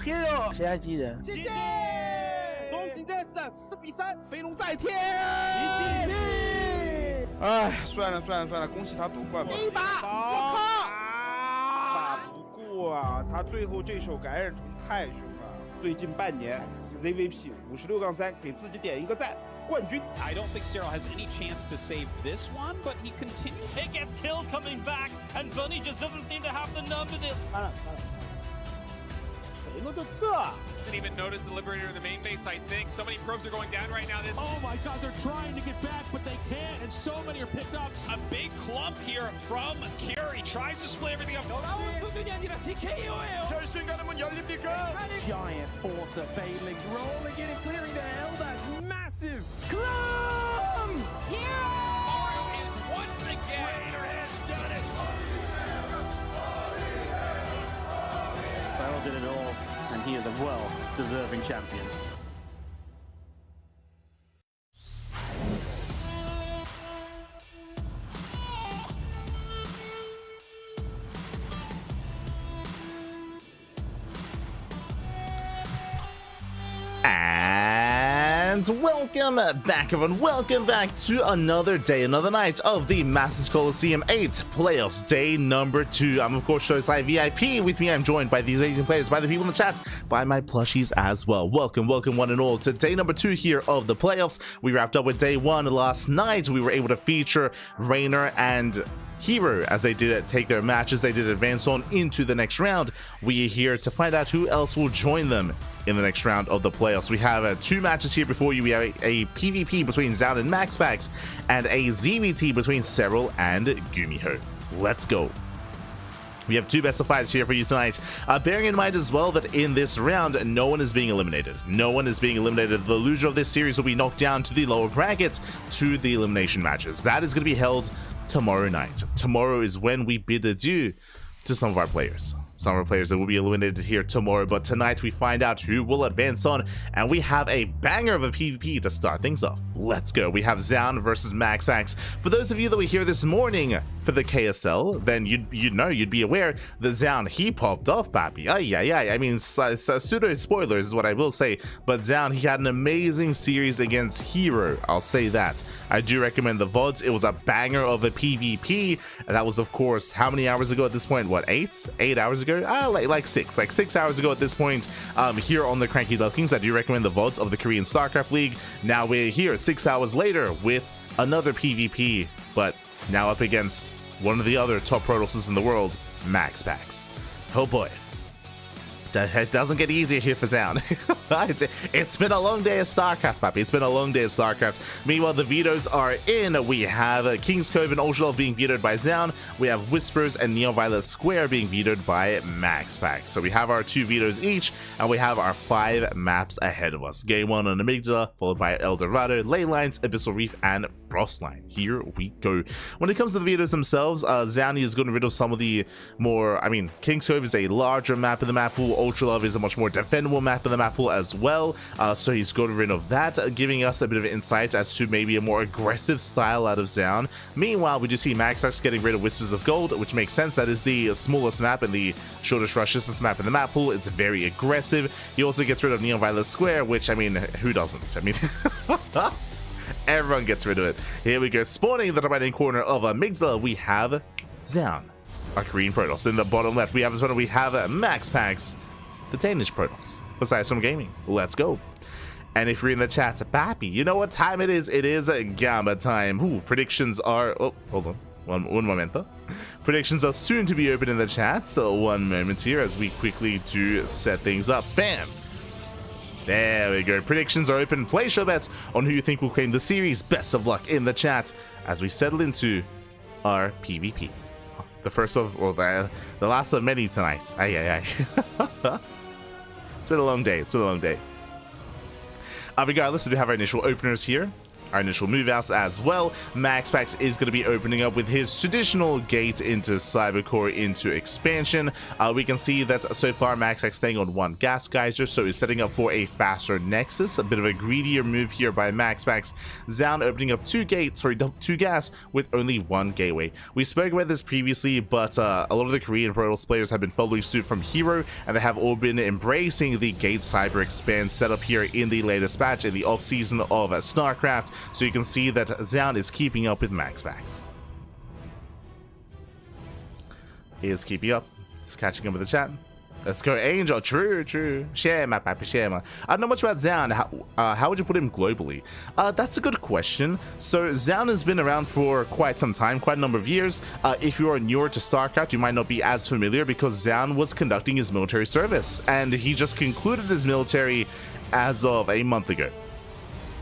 Hero， 谁还记得？GG！恭喜战士4比3，飞龙在天。哎，算了，恭喜他夺冠吧。一把，我靠！打不过啊，他最后这手感染虫太凶了。最近半年 ZVP 56-3，给自己点一个赞。 冠军。 I don't think Serral has any chance to save this one, but he continues. He gets killed coming back, and Bunny just doesn't seem to have the numbers. Didn't even notice the Liberator in the main base, I think. So many probes are going down right now. Oh my god, they're trying to get back, but they can't, and so many are picked up. A big clump here from Kira. He tries to split everything up. Giant force of Fadelings rolling in and clearing the hell. That's massive. Clum! Mario is once again. Raider has done it. Serral did it all, and he is a well-deserving champion. And welcome back, everyone. Welcome back to another day, another night of the MaxPax Coliseum 8 playoffs, day number 2. I'm, of course, Showside VIP. With me, I'm joined by these amazing players, by the people in the chat, by my plushies as well. Welcome, one and all, to day number 2 here of the playoffs. We wrapped up with day 1 last night. We were able to feature Rainer and Hero as they did take their matches. They did advance on into the next round. We are here to find out who else will join them in the next round of the playoffs. We have 2 matches here before you. We have a PvP between Zoun and MaxPax and a ZVT between Serral and Gumiho. Let's go. We have 2 best of 5s here for you tonight. Bearing in mind as well that in this round, no one is being eliminated. No one is being eliminated. The loser of this series will be knocked down to the lower brackets to the elimination matches. That is going to be held tomorrow night. Tomorrow is when we bid adieu to some of our players. Some of our players that will be eliminated here tomorrow, but tonight we find out who will advance on, and we have a banger of a PvP to start things off. Let's go. We have Zoun versus MaxPax. For those of you that were here this morning for the KSL, then you'd be aware that Zoun, he popped off, papi. I mean, pseudo spoilers is what I will say, but Zoun, he had an amazing series against Hero. I'll say that. I do recommend the VODs. It was a banger of a PvP, and that was, of course, how many hours ago at this point? What, 8 hours ago? Like 6 hours ago at this point, here on the CranKy Ducklings. I do recommend the VODs of the Korean StarCraft League. Now we're here 6 hours later with another PvP, but now up against one of the other top Protosses in the world, MaxPax. Oh boy. It doesn't get easier here for Zoun. It's been a long day of StarCraft, papi. It's been a long day of StarCraft. Meanwhile, the vetoes are in. We have King's Cove and Ultra being vetoed by Zoun. We have Whispers and Neon Violet Square being vetoed by MaxPax. So we have our 2 vetoes each, and we have our 5 maps ahead of us. Game 1 on Amygdala, followed by El Dorado, Ley Lines, Abyssal Reef, and Frostline. Here we go. When it comes to the vetoes themselves, Zoun is getting rid of some of the more, King's Cove is a larger map in the map pool. Ultra Love is a much more defendable map in the map pool as well, so he's gotten rid of that, giving us a bit of insight as to maybe a more aggressive style out of Zoun. Meanwhile, we do see MaxPax getting rid of Whispers of Gold, which makes sense. That is the smallest map and the shortest rush distance map in the map pool. It's very aggressive. He also gets rid of Neon Violet Square, which, who doesn't? Everyone gets rid of it. Here we go. Spawning in the right-hand corner of Amygdala, we have Zoun, our green Protoss. In the bottom left, we have MaxPax, the Danish Protoss. Besides from gaming, let's go. And if you're in the chat, papi, you know what time it is? It is Gamma time. Ooh, predictions are... Oh, hold on. One momento. Predictions are soon to be open in the chat, so one moment here as we quickly do set things up. Bam! There we go. Predictions are open. Place your bets on who you think will claim the series. Best of luck in the chat as we settle into our PvP. The first of, well, the last of many tonight. It's been a long day. Regardless, we do have our initial openers here. our initial move outs as well. MaxPax is going to be opening up with his traditional gate into Cybercore into expansion. We can see that so far MaxPax staying on 1 gas geyser, so he's setting up for a faster nexus. A bit of a greedier move here by MaxPax. Zoun opening up 2 gates, sorry, 2 gas with only 1 gateway. We spoke about this previously, but a lot of the Korean Protoss players have been following suit from Hero, and they have all been embracing the gate cyber expand setup here in the latest patch in the off season of StarCraft. So you can see that Zoun is keeping up with MaxPax. He is keeping up. He's catching up with the chat. Let's go, Angel. True. Share my papi, share my. I don't know much about Zoun. How would you put him globally? That's a good question. So Zoun has been around for quite some time, quite a number of years. If you are newer to StarCraft, you might not be as familiar because Zoun was conducting his military service, and he just concluded his military as of a month ago.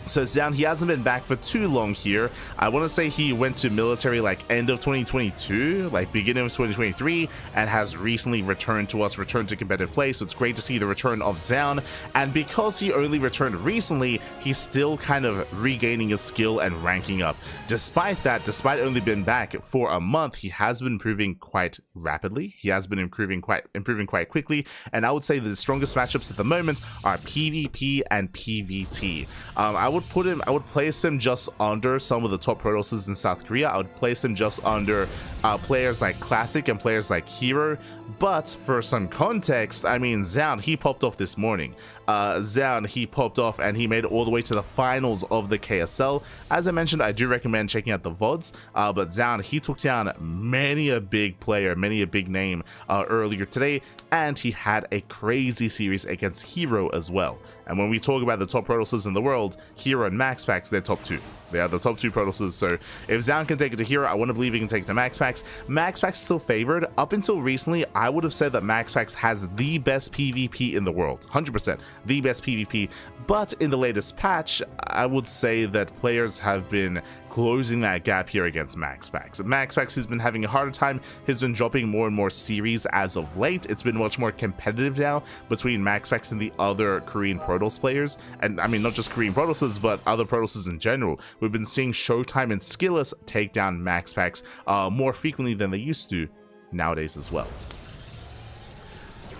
So Zoun, he hasn't been back for too long here. I want to say he went to military like end of 2022, like beginning of 2023, and has recently returned to us, returned to competitive play. So it's great to see the return of Zoun. And because he only returned recently, he's still kind of regaining his skill and ranking up. Despite that, despite only been back for a month, he has been improving quite rapidly. He has been improving quite quickly. And I would say the strongest matchups at the moment are PvP and PvT. I would place him just under some of the top Protosses in South Korea. I would place him just under players like Classic and players like Hero. But for some context, I mean, Zoun, he popped off this morning. Zoun, he popped off and he made it all the way to the finals of the KSL. As I mentioned, I do recommend checking out the VODs, but Zoun, he took down many a big player, many a big name earlier today, and he had a crazy series against Hero as well. And when we talk about the top Protosses in the world, Hero and MaxPax, they're top 2. They are the top 2 Protosses, so if Zoun can take it to Hero, I want to believe he can take it to MaxPax. MaxPax is still favored. Up until recently, I would have said that MaxPax has the best PvP in the world. 100%, the best PvP. But in the latest patch, I would say that players have been closing that gap here against MaxPax. MaxPax has been having a harder time. He's been dropping more and more series as of late. It's been much more competitive now between MaxPax and the other Korean Protoss players. And I mean, not just Korean Protosses, but other Protosses in general. We've been seeing Showtime and Skilless take down MaxPax more frequently than they used to nowadays as well.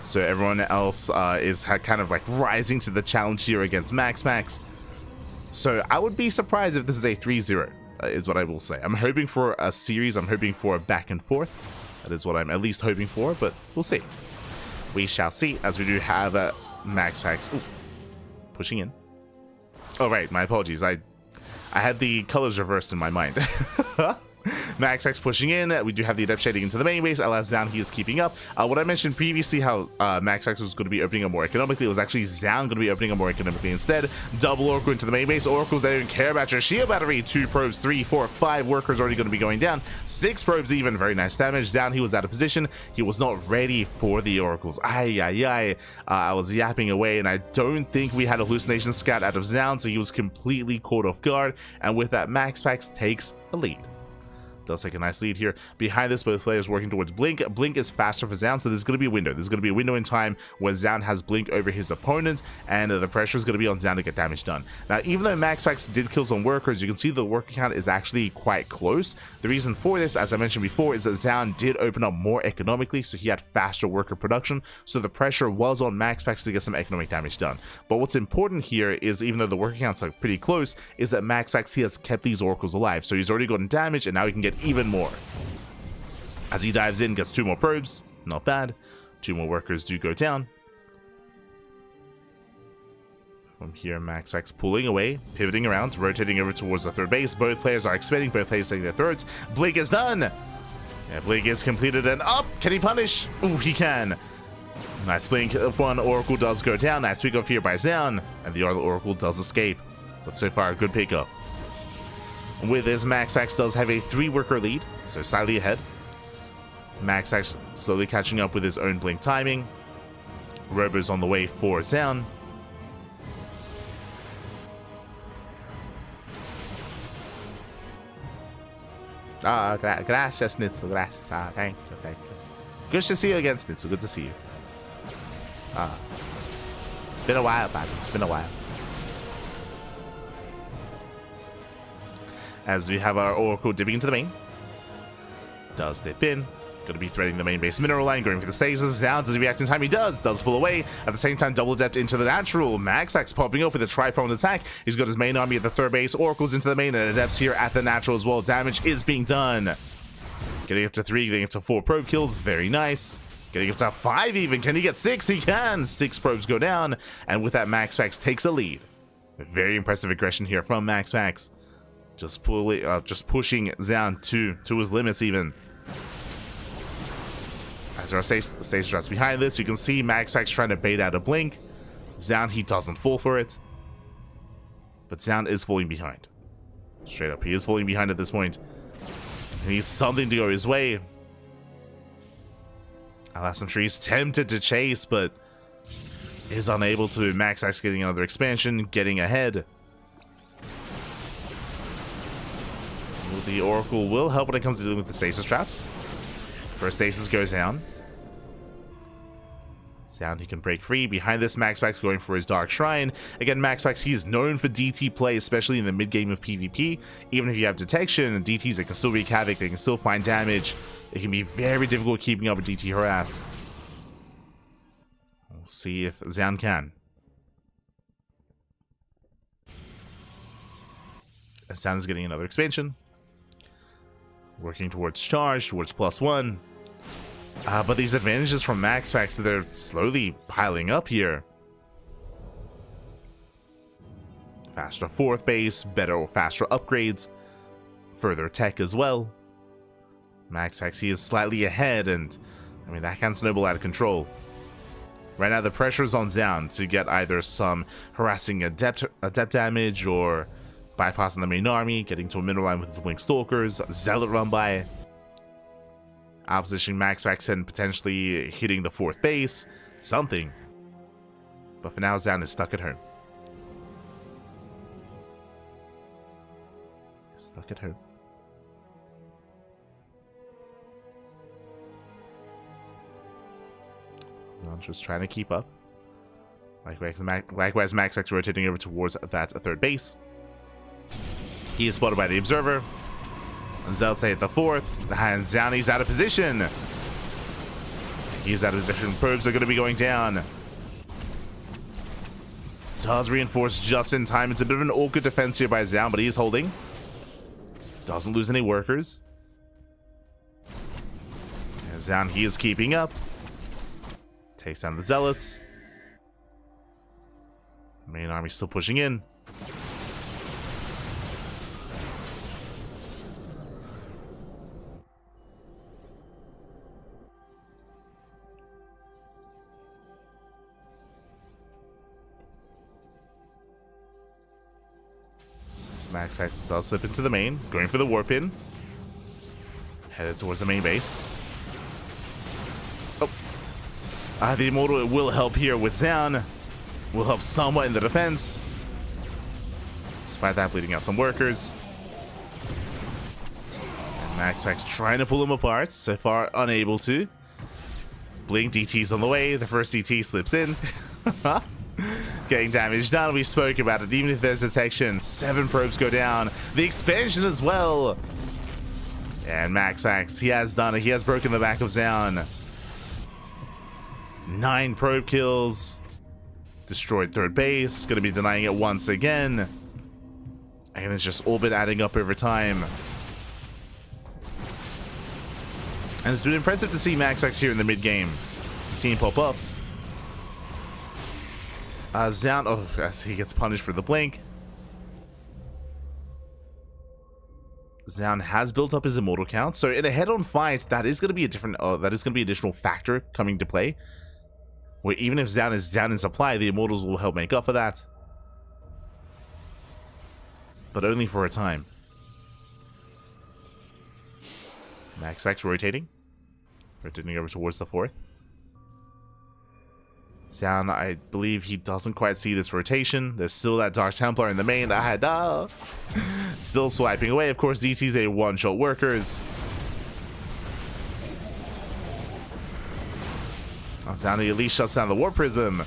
So everyone else is kind of like rising to the challenge here against MaxPax. So I would be surprised if this is a 3-0, is what I will say. I'm hoping for a series. I'm hoping for a back and forth. That is what I'm at least hoping for, but we'll see. We shall see, as we do have MaxPax pushing in. Oh, right. My apologies. I had the colors reversed in my mind. MaxPax pushing in. We do have the Adept shading into the main base. Alas, Zoun, he is keeping up. What I mentioned previously, how MaxPax was going to be opening up more economically, it was actually Zoun going to be opening up more economically instead. Double Oracle into the main base. Oracles, they don't care about your shield battery. 2 probes, 3, 4, 5 workers already going to be going down. 6 probes even. Very nice damage. Zoun, he was out of position. He was not ready for the Oracles. I was yapping away, and I don't think we had a hallucination scat out of Zoun, so he was completely caught off guard. And with that, MaxPax takes a lead. Does take a nice lead here. Behind this, both players working towards Blink. Blink is faster for Zoun, so there's going to be a window. There's going to be a window in time where Zoun has Blink over his opponent, and the pressure is going to be on Zoun to get damage done. Now, even though MaxPax did kill some workers, you can see the worker count is actually quite close. The reason for this, as I mentioned before, is that Zoun did open up more economically, so he had faster worker production, so the pressure was on MaxPax to get some economic damage done. But what's important here is, even though the worker counts are pretty close, is that MaxPax, he has kept these Oracles alive, so he's already gotten damage, and now he can get even more. As he dives in, gets 2 more probes, not bad. 2 more workers do go down. From here, MaxPax pulling away, pivoting around, rotating over towards the 3rd base. Both players are expanding, both players taking their thirds. Blink is done! Yeah, Blink is completed and up! Can he punish? Ooh, he can! Nice Blink, one Oracle does go down. Nice pick off here by Zoun, and the other Oracle does escape. But so far, a good pickup. With this, MaxPax does have a 3-worker lead, so slightly ahead. MaxPax slowly catching up with his own Blink timing. Robo's on the way for Zoun. Gracias, Nitsu. Gracias. Thank you. Good to see you again, Nitsu. Good to see you. It's been a while, buddy. It's been a while. as we have our Oracle dipping into the main. Does dip in. Going to be threading the main base mineral line, going for the stasis. Zoun, does he react in time? He does pull away. At the same time, double adept into the natural. MaxPax popping up with a tri-pronged attack. He's got his main army at the third base. Oracle's into the main, and adepts here at the natural as well. Damage is being done. Getting up to 3, getting up to 4 probe kills. Very nice. Getting up to 5 even. Can he get 6? He can. 6 probes go down, and with that, MaxPax takes a lead. Very impressive aggression here from MaxPax. Just pushing Zoun to his limits even. As there are stasis traps behind this, you can see MaxPax trying to bait out a blink. Zoun, he doesn't fall for it. But Zoun is falling behind. Straight up, he is falling behind at this point. He needs something to go his way. Alas, I'm sure he's tempted to chase, but is unable to. MaxPax getting another expansion, getting ahead. The Oracle will help when it comes to dealing with the stasis traps. First stasis goes down. Zoun, he can break free. Behind this, MaxPax going for his Dark Shrine. Again, MaxPax, he is known for DT play, especially in the mid-game of PvP. Even if you have detection, DTs, they can still wreak havoc, they can still find damage. It can be very difficult keeping up with DT harass. We'll see if Zoun can. Zoun is getting another expansion. Working towards charge, towards +1. But these advantages from MaxPax, they're slowly piling up here. Faster 4th base, faster upgrades, further tech as well. MaxPax, he is slightly ahead, and I mean, that can snowball out of control. Right now, the pressure is on Zoun to get either some harassing adept damage or bypassing the main army, getting to a mineral line with his Blink Stalkers, Zealot run by. Opposition MaxPax and potentially hitting the 4th base. Something. But for now, Zoun is stuck at home. Stuck at home. Zoun's just trying to keep up. Likewise, MaxPax rotating over towards that 3rd base. He is spotted by the Observer. And Zealot at the 4th. And Zoun, he's out of position. He's out of position. Probes are going to be going down. Does reinforce just in time. It's a bit of an awkward defense here by Zoun, but he is holding. Doesn't lose any workers. And Zoun, he is keeping up. Takes down the Zealots. Main army still pushing in. MaxPax does slip into the main, going for the warp in. Headed towards the main base. Oh. The Immortal will help here with Zoun. Will help somewhat in the defense. Despite that, bleeding out some workers. And MaxPax trying to pull them apart. So far, unable to. Blink DT's on the way. The first DT slips in. Getting damage done. We spoke about it. Even if there's detection, 7 probes go down. The expansion as well. And MaxPax, he has done it. He has broken the back of Zoun. 9 probe kills. Destroyed 3rd base. Going to be denying it once again. And it's just all been adding up over time. And it's been impressive to see MaxPax here in the mid game. To see him pop up. Zoun, oh, as he gets punished for the blink. Zoun has built up his immortal count, so in a head-on fight, that is going to be a different. That is going to be an additional factor coming to play. Where even if Zoun is down in supply, the immortals will help make up for that, but only for a time. MaxPax rotating over towards the 4th. Zoun, I believe he doesn't quite see this rotation. There's still that Dark Templar in the main. Still swiping away. Of course, DT's a one-shot workers. Zoun at least shuts down the Warp Prism.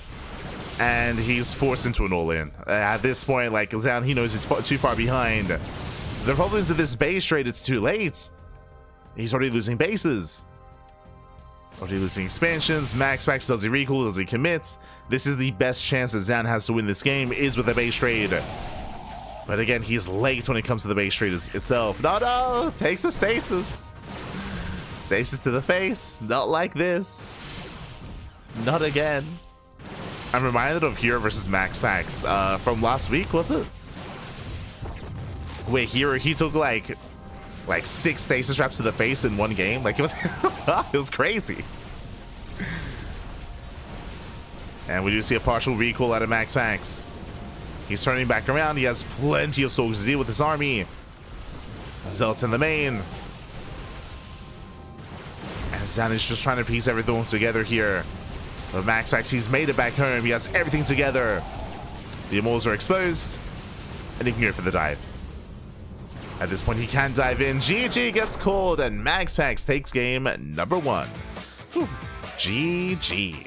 And he's forced into an all-in. At this point, like, Zoun, he knows he's too far behind. The problem is that this base trade, it's too late. He's already losing bases. Already losing expansions. MaxPax, does he recall? Does he commit? This is the best chance that Zoun has to win this game, is with a base trade. But again, he's late when it comes to the base trade itself. No, takes the stasis. Stasis to the face. Not like this. Not again. I'm reminded of Hero versus MaxPax from last week, was it? Wait, Hero, he took like 6 stasis traps to the face in one game. Like, it was it was crazy. And we do see a partial recall out of MaxPax. He's turning back around. He has plenty of soldiers to deal with his army. Zealots in the main. And Zoun is just trying to piece everything together here. But MaxPax, he's made it back home. He has everything together. The Immortals are exposed. And he can go for the dive. At this point, he can dive in. GG gets called, and MaxPax takes game number 1. Whew. GG.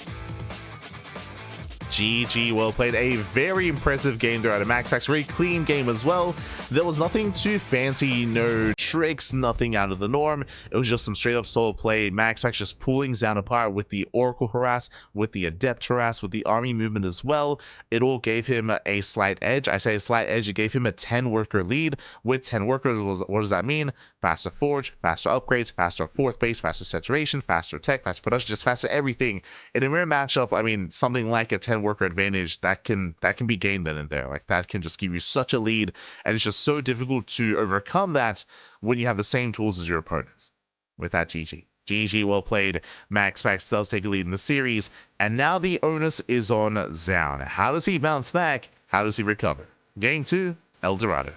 GG, well played. A very impressive game there out of MaxPax. Very clean game as well. There was nothing too fancy, no tricks, nothing out of the norm. It was just some straight up solo play. MaxPax just pulling Zoun apart with the Oracle harass, with the Adept harass, with the army movement as well. It all gave him a slight edge. I say a slight edge. It gave him a 10 worker lead. With 10 workers, what does that mean? Faster forge, faster upgrades, faster fourth base, faster saturation, faster tech, faster production, just faster everything. In a mirror matchup, I mean, something like a 10 worker advantage that can be gained then and there. Like, that can just give you such a lead, and it's just so difficult to overcome that when you have the same tools as your opponents. With that, GG, well played. MaxPax does take a lead in the series, and now the onus is on Zoun. How does he bounce back? How does he recover? Game 2, El Dorado.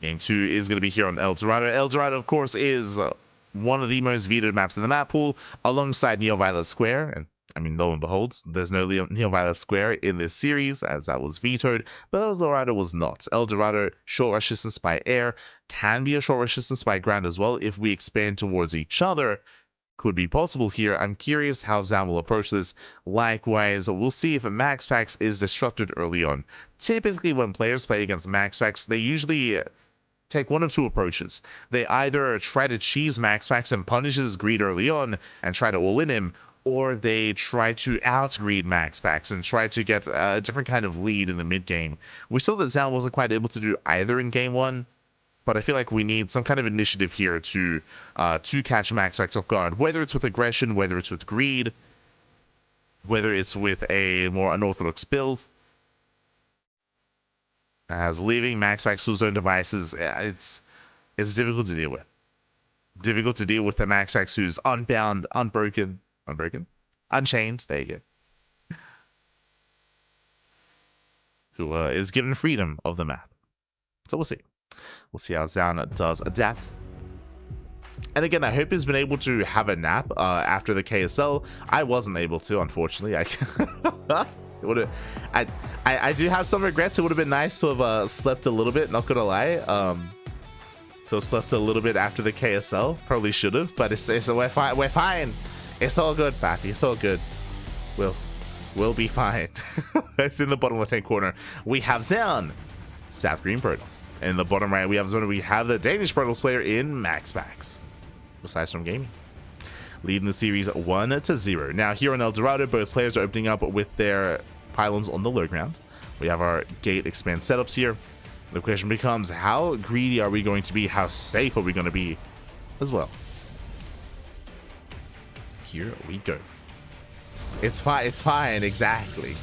Game 2 is going to be here on El Dorado. El Dorado, of course, is one of the most vetoed maps in the map pool, alongside Neo-Violet Square. And I mean, lo and behold, there's no Neo-Violet Square in this series, as that was vetoed, but El Dorado was not. El Dorado, short rush distance by air, can be a short rush distance by ground as well if we expand towards each other. Could be possible here. I'm curious how Zoun will approach this. Likewise, we'll see if MaxPax is disrupted early on. Typically, when players play against MaxPax, they usually take one of two approaches. They either try to cheese MaxPax and punish his greed early on and try to all-in him, or they try to out-greed MaxPax and try to get a different kind of lead in the mid-game. We saw that Zoun wasn't quite able to do either in Game 1, but I feel like we need some kind of initiative here to catch MaxPax off guard, whether it's with aggression, whether it's with greed, whether it's with a more unorthodox build. As leaving MaxPax to his own devices, it's difficult to deal with. Difficult to deal with the MaxPax who's unbound, unchained, there you go. Who is given freedom of the map. So we'll see. We'll see how Zoun does adapt. And again, I hope he's been able to have a nap after the KSL. I wasn't able to, unfortunately. I do have some regrets. It would have been nice to have slept a little bit, not gonna lie. To have slept a little bit after the KSL. Probably should have, but we're fine. It's all good, Pappy. It's all good. We'll be fine. It's in the bottom left-hand corner. We have Zoun, South Green Protoss. In the bottom right, we have the Danish Protoss player in MaxPax. Besides from gaming. Leading the series 1-0. Now here on El Dorado, both players are opening up with their pylons on the low ground. We have our gate expand setups here. The question becomes, how greedy are we going to be? How safe are we going to be as well? Here we go. It's fine. It's fine. Exactly.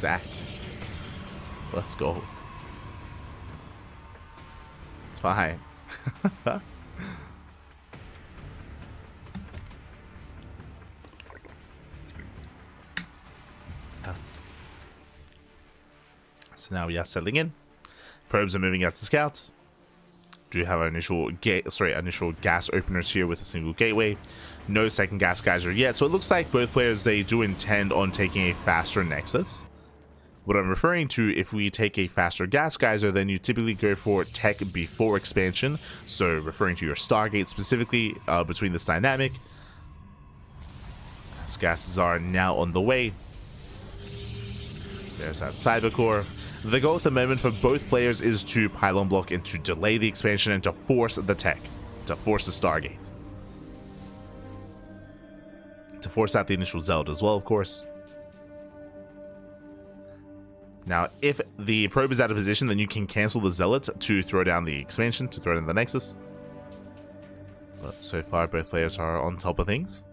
Let's go. It's fine. So now we are settling in. Probes are moving out to scouts. Do have our initial gas openers here with a single gateway. No second gas geyser yet. So it looks like both players, they do intend on taking a faster nexus. What I'm referring to, if we take a faster gas geyser, then you typically go for tech before expansion. So referring to your Stargate specifically, between this dynamic. As gases are now on the way. There's that cyber core. The goal at the moment for both players is to pylon block and to delay the expansion and to force the tech, to force the Stargate. To force out the initial Zelda as well, of course. Now, if the probe is out of position, then you can cancel the Zealot to throw down the expansion, to throw down the Nexus. But so far, both players are on top of things.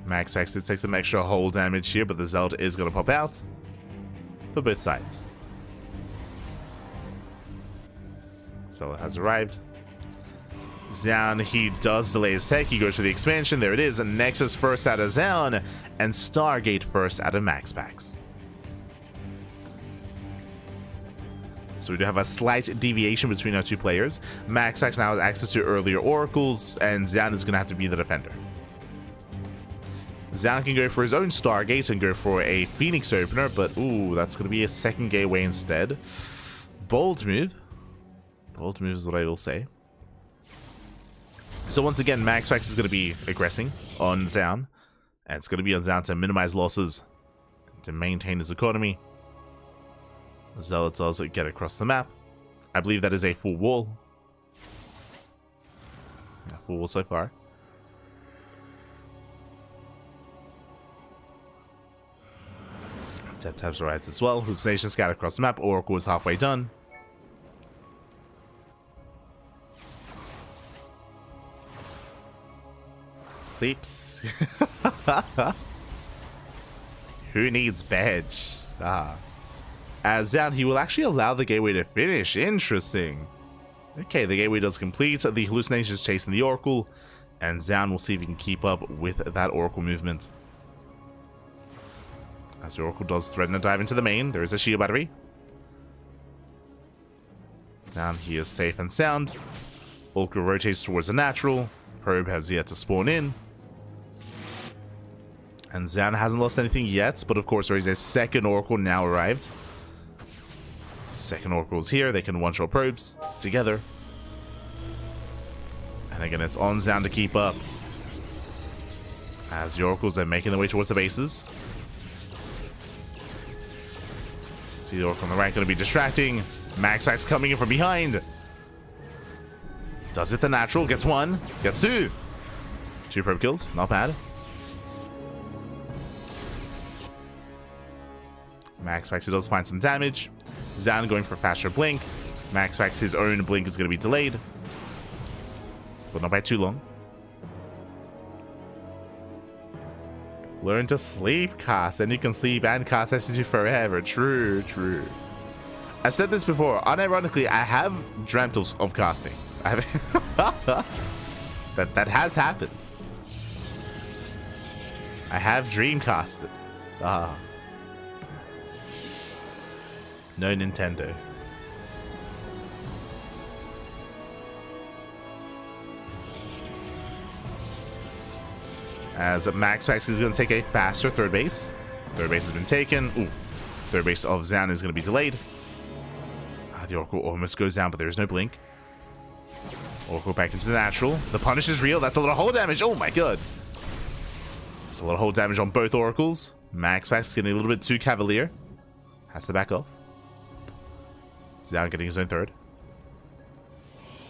MaxPax did take some extra hull damage here, but the Zealot is going to pop out for both sides. Zealot has arrived. Zoun, he does delay his tech. He goes for the expansion. There it is. Nexus first out of Zoun, and Stargate first out of MaxPax. So we do have a slight deviation between our two players. MaxPax now has access to earlier oracles, and Zoun is going to have to be the defender. Zoun can go for his own Stargate and go for a Phoenix opener, but ooh, that's going to be a second gateway instead. Bold move. Bold move is what I will say. So once again, MaxPax is going to be aggressing on Zoun, and it's going to be on Zoun to minimize losses, to maintain his economy. Zealot does get across the map. I believe that is a full wall. Yeah, full wall so far. Tap arrives as well. Hallucination scout across the map. Oracle is halfway done. Sleeps. Who needs badge? As Zoun, he will actually allow the gateway to finish. Interesting. Okay, the gateway does complete. The hallucination is chasing the Oracle, and Zoun will see if he can keep up with that Oracle movement. As the Oracle does threaten to dive into the main, there is a shield battery. Down he is safe and sound. Oracle rotates towards the natural. Probe has yet to spawn in. And Zoun hasn't lost anything yet, but of course there is a second Oracle now arrived. Second Oracle's here, they can one-shot probes together. And again, it's on Zoun to keep up. As the Oracles are making their way towards the bases. See the Oracle on the right going to be distracting. MaxPax coming in from behind. Does it the natural, gets one, gets two. Two probe kills, not bad. MaxPax does find some damage. Zoun going for faster blink. MaxPax, his own blink is going to be delayed, but not by too long. Learn to sleep, cast, and you can sleep and cast SCG forever. True, true. I said this before. Unironically, I have dreamt of casting. I have that has happened. I have dream casted. No Nintendo. As MaxPax is going to take a faster third base. Third base has been taken. Ooh. Third base of Zoun is going to be delayed. The Oracle almost goes down, but there is no blink. Oracle back into the natural. The punish is real. That's a lot of hull damage. Oh my god. It's a lot of hull damage on both Oracles. MaxPax is getting a little bit too cavalier. Has to back off. Zoun getting his own third.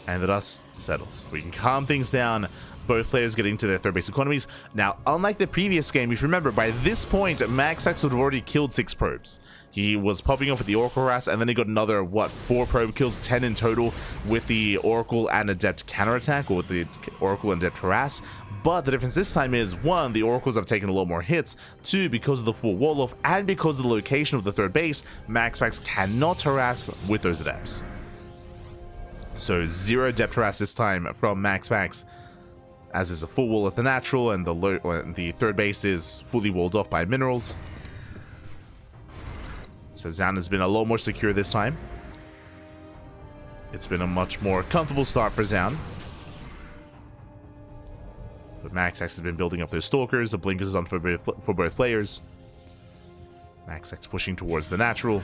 And the dust settles. We can calm things down. Both players getting to their third base economies. Now, unlike the previous game, if you remember, by this point, MaxPax would have already killed 6 probes. He was popping off with the Oracle harass, and then he got another, 4 probe kills, 10 in total, with the Oracle and Adept counterattack, or with the Oracle and Adept harass. But the difference this time is, 1, the Oracles have taken a lot more hits, 2, because of the full wall-off, and because of the location of the third base, MaxPax cannot harass with those Adepts. So 0 Adept harass this time from MaxPax, as is a full wall at the natural, and the third base is fully walled off by minerals. So Zoun has been a lot more secure this time. It's been a much more comfortable start for Zoun. But MaxPax has been building up those stalkers. The blink is on for both players. MaxPax pushing towards the natural.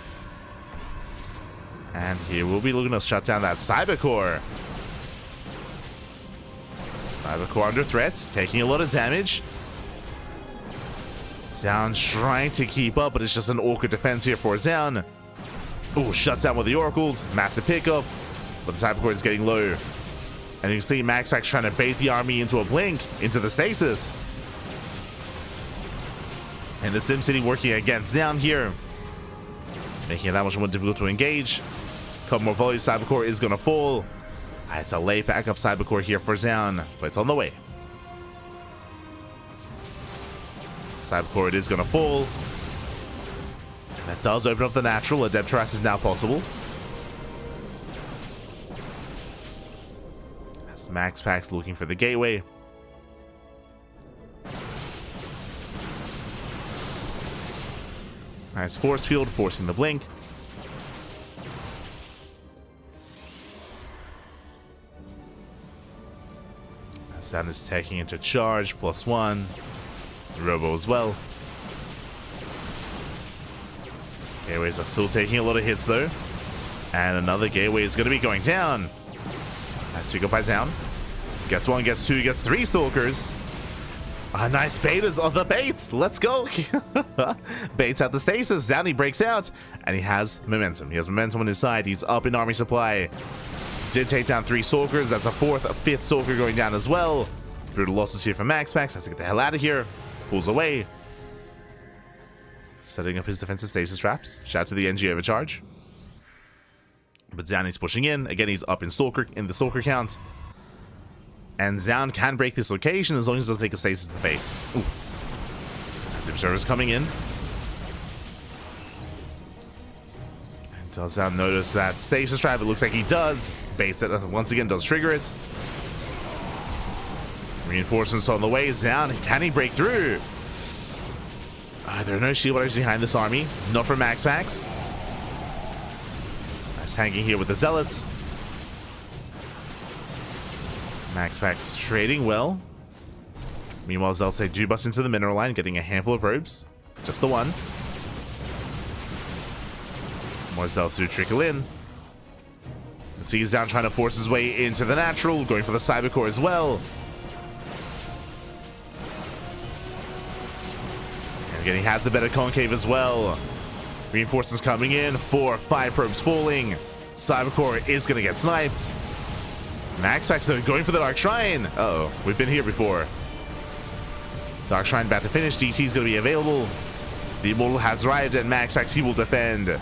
And here we'll be looking to shut down that Cybercore. Cybercore under threat, taking a lot of damage. Zoun trying to keep up, but it's just an awkward defense here for Zoun. Oh, shuts down with the oracles. Massive pickup, but the Cybercore is getting low. And you can see MaxPax trying to bait the army into a blink, into the stasis. And the SimCity working against Zoun here, making it that much more difficult to engage. Couple more volleys, Cybercore is going to fall. It's a late backup Cybercore here for Zoun, but it's on the way. Cybercore, it is going to fall. And that does open up the natural. Adept Terrace is now possible. As MaxPax looking for the gateway. Nice force field, forcing the blink. Zoun is taking into charge, +1. Robo as well. Gateways are still taking a lot of hits though. And another gateway is going to be going down. Nice pick up by Zoun. Gets 1, gets 2, gets 3 stalkers. A nice bait is on the bait. Let's go. Baits out the stasis. Zoun, he breaks out. And he has momentum. He has momentum on his side. He's up in army supply. Did take down 3 stalkers. That's a 4th, a 5th stalker going down as well. Brutal losses here for MaxPax. Has to get the hell out of here. Pulls away. Setting up his defensive stasis traps. Shout out to the NG overcharge. But Zoun is pushing in. Again, he's up in the stalker count. And Zoun can break this location as long as he doesn't take a stasis to the face. Ooh. As the observer's coming in. And does Zoun notice that stasis trap? It looks like he does. Baits it once again, does trigger it. Reinforcements on the way. Zoun, can he break through? There are no shield riders behind this army. Not for MaxPax. Nice hanging here with the zealots. MaxPax trading well. Meanwhile, zealots do bust into the mineral line, getting a handful of probes. Just the one. More zealots do trickle in. See Zoun trying to force his way into the natural, going for the Cybercore as well. He has a better concave as well. Reinforcements coming in. 4, 5 probes falling. Cybercore is going to get sniped. MaxPax going for the Dark Shrine. Uh-oh, we've been here before. Dark Shrine about to finish. DT is going to be available. The Immortal has arrived, and MaxPax, he will defend. And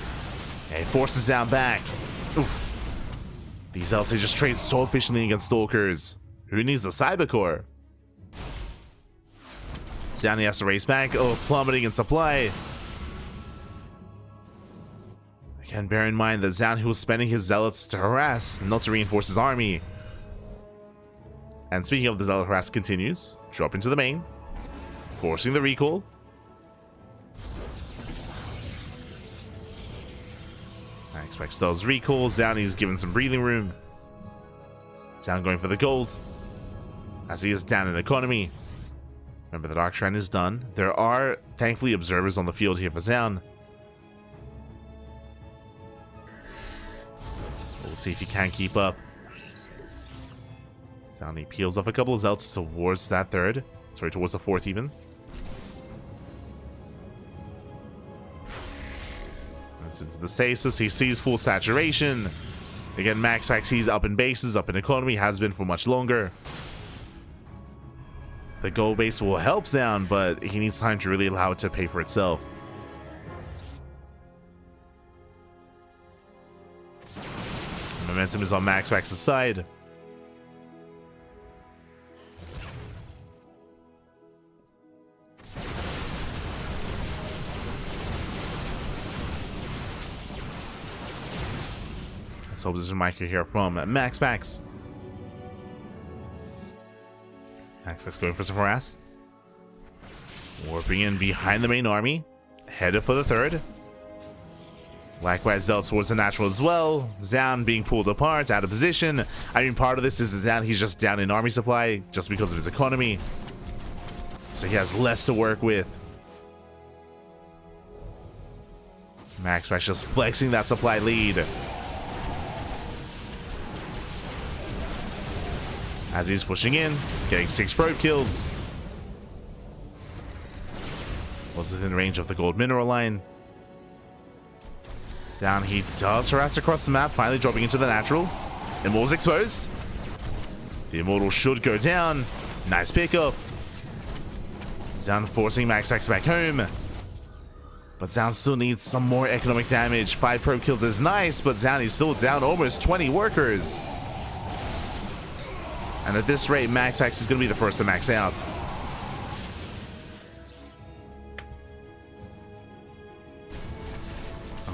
he forces Zoun back. Oof. These LC just trade so efficiently against Stalkers. Who needs the Cybercore? Zoun, he has to race back. Oh, plummeting in supply. Again, bear in mind that Zoun, who was spending his zealots to harass, not to reinforce his army. And speaking of the zealot harass, continues. Drop into the main. Forcing the recall. MaxPax does recall. Zoun, he's given some breathing room. Zoun going for the gold. As he is down in economy. Remember, the Dark Shrine is done. There are, thankfully, observers on the field here for Zoun. We'll see if he can keep up. Zoun, he peels off a couple of zealots towards that 3rd. Sorry, towards the 4th even. That's into the stasis. He sees full saturation. Again, MaxPax, he's up in bases, up in economy, has been for much longer. The gold base will help Zoun, but he needs time to really allow it to pay for itself. Momentum is on MaxPax's side. Let's hope this is Micah here from MaxPax. MaxPax going for some harass. Warping in behind the main army. Headed for the 3rd. Likewise, zealots towards the natural as well. Zoun being pulled apart, out of position. I mean, part of this is Zoun, he's just down in army supply just because of his economy. So he has less to work with. MaxPax just flexing that supply lead. As he's pushing in, getting 6 probe kills. Was within range of the gold mineral line. Zoun, he does harass across the map, finally dropping into the natural. Immortal's exposed. The Immortal should go down. Nice pickup. Zoun forcing MaxPax back home. But Zoun still needs some more economic damage. 5 probe kills is nice, but Zoun is still down almost 20 workers. And at this rate, MaxPax is going to be the first to max out.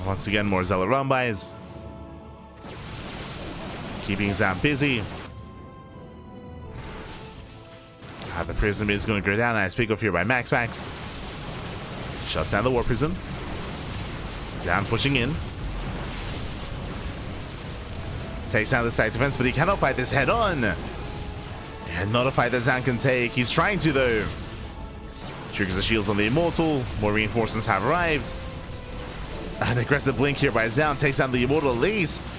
Once again, more Zealot run-bys. Keeping Zoun busy. The Prism is going to go down. Nice pick off here by MaxPax. Shuts down the War Prism. Zoun pushing in. Takes down the side defense, but he cannot fight this head on. And not a fight that Zoun can take. He's trying to, though. Triggers the shields on the Immortal. More reinforcements have arrived. An aggressive blink here by Zoun takes down the Immortal at least.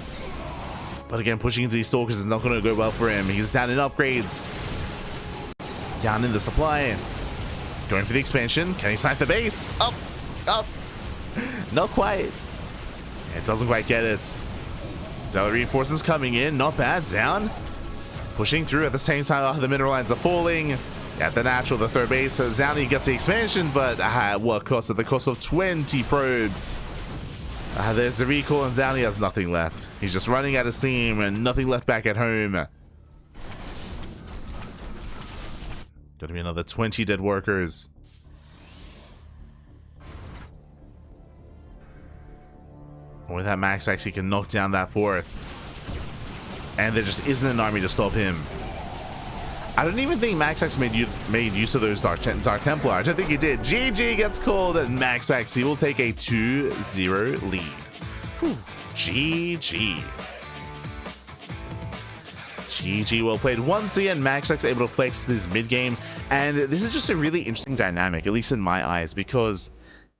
But again, pushing into these Stalkers is not going to go well for him. He's down in upgrades. Down in the supply. Going for the expansion. Can he snipe the base? Up! Up! Not quite. It doesn't quite get it. Zealot reinforcements coming in. Not bad. Zoun pushing through at the same time. The mineral lines are falling. At the natural, the third base. So Zoun, he gets the expansion, but what cost? At the cost of 20 probes. There's the recall, and Zoun, he has nothing left. He's just running out of steam and nothing left back at home. Gonna be another 20 dead workers. With that MaxPax, he can knock down that fourth. And there just isn't an army to stop him. I don't even think MaxPax made use of those Dark Templar. I don't think he did. GG gets called, and MaxPax, he will take a 2-0 lead. Whew. GG. GG, well played. Once again, MaxPax able to flex this mid game, and this is just a really interesting dynamic, at least in my eyes, because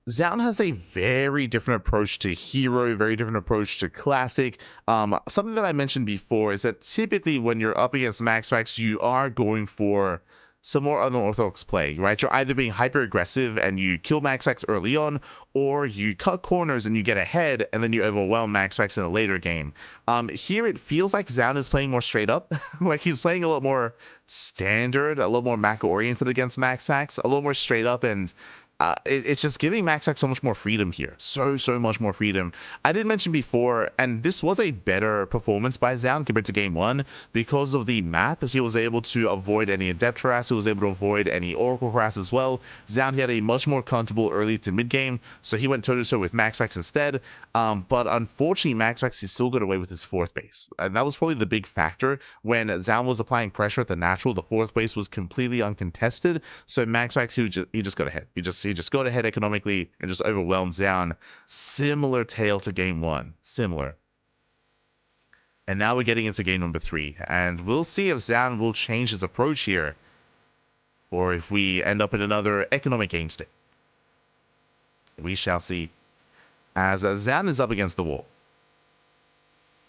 Zoun has a very different approach to hero, very different approach to classic. Something that I mentioned before is that typically when you're up against MaxPax, you are going for some more unorthodox play, right? You're either being hyper aggressive and you kill MaxPax early on, or you cut corners and you get ahead and then you overwhelm MaxPax in a later game. Here it feels like Zoun is playing more straight up. Like he's playing a lot more standard, a lot more macro oriented against MaxPax, a lot more straight up, and it's just giving MaxPax so much more freedom here. So much more freedom. I did mention before, and this was a better performance by Zoun compared to game 1 because of the map. He was able to avoid any Adept harass. He was able to avoid any Oracle harass as well. Zoun, he had a much more comfortable early to mid game, so he went toe-to-toe with MaxPax instead. But unfortunately, MaxPax, he still got away with his fourth base. And that was probably the big factor. When Zoun was applying pressure at the natural, the fourth base was completely uncontested. So MaxPax, he just got ahead. He just got ahead economically and just overwhelmed Zoun. Similar tale to game 1. Similar. And now we're getting into game number 3. And we'll see if Zoun will change his approach here, or if we end up in another economic game state. We shall see. As Zoun is up against the wall.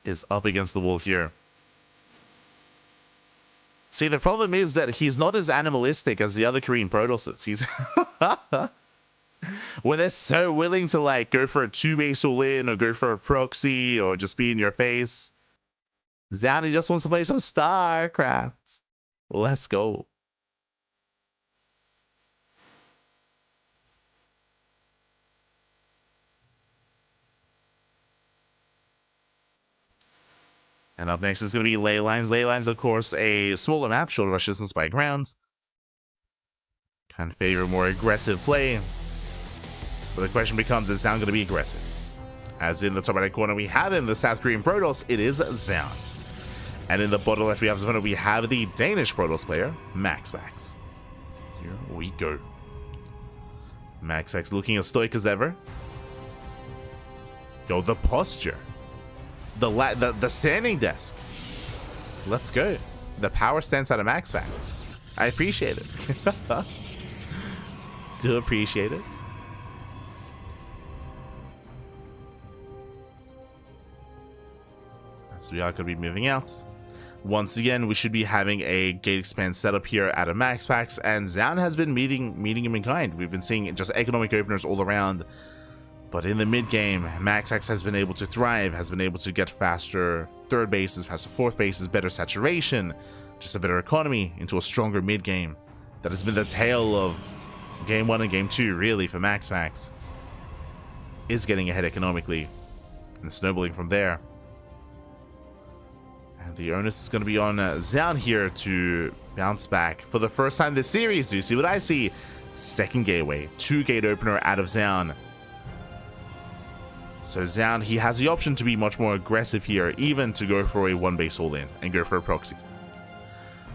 Here. See, the problem is that he's not as animalistic as the other Korean Protosses. He's when they're so willing to like go for a 2-base all-in or go for a proxy or just be in your face. Zoun, he just wants to play some StarCraft. Let's go. And up next is going to be Ley Lines. Ley Lines, of course, a smaller map, shorter rush distance by ground. Kind of favor more aggressive play. But the question becomes, is Zoun going to be aggressive? As in the top right corner, we have him, the South Korean Protoss. It is Zoun. And in the bottom left, we have the Danish Protoss player, MaxPax. Here we go. MaxPax looking as stoic as ever. Yo, the posture. The standing desk. Let's go. The power stance out of MaxPax. I appreciate it. Do appreciate it. So we are going to be moving out. once again, we should be having a gate expand setup here at a MaxPax, and Zoun has been meeting him in kind. We've been seeing just economic openers all around, but in the mid game, MaxPax has been able to thrive, has been able to get faster third bases, faster fourth bases, better saturation, just a better economy into a stronger mid game. That has been the tale of game 1 and game 2, really, for MaxPax. Is getting ahead economically and snowballing from there. And the onus is going to be on Zoun here to bounce back for the first time this series. Do you see what I see? Second gateway, 2-gate opener out of Zoun. So Zoun, he has the option to be much more aggressive here, even to go for a 1-base all-in and go for a proxy.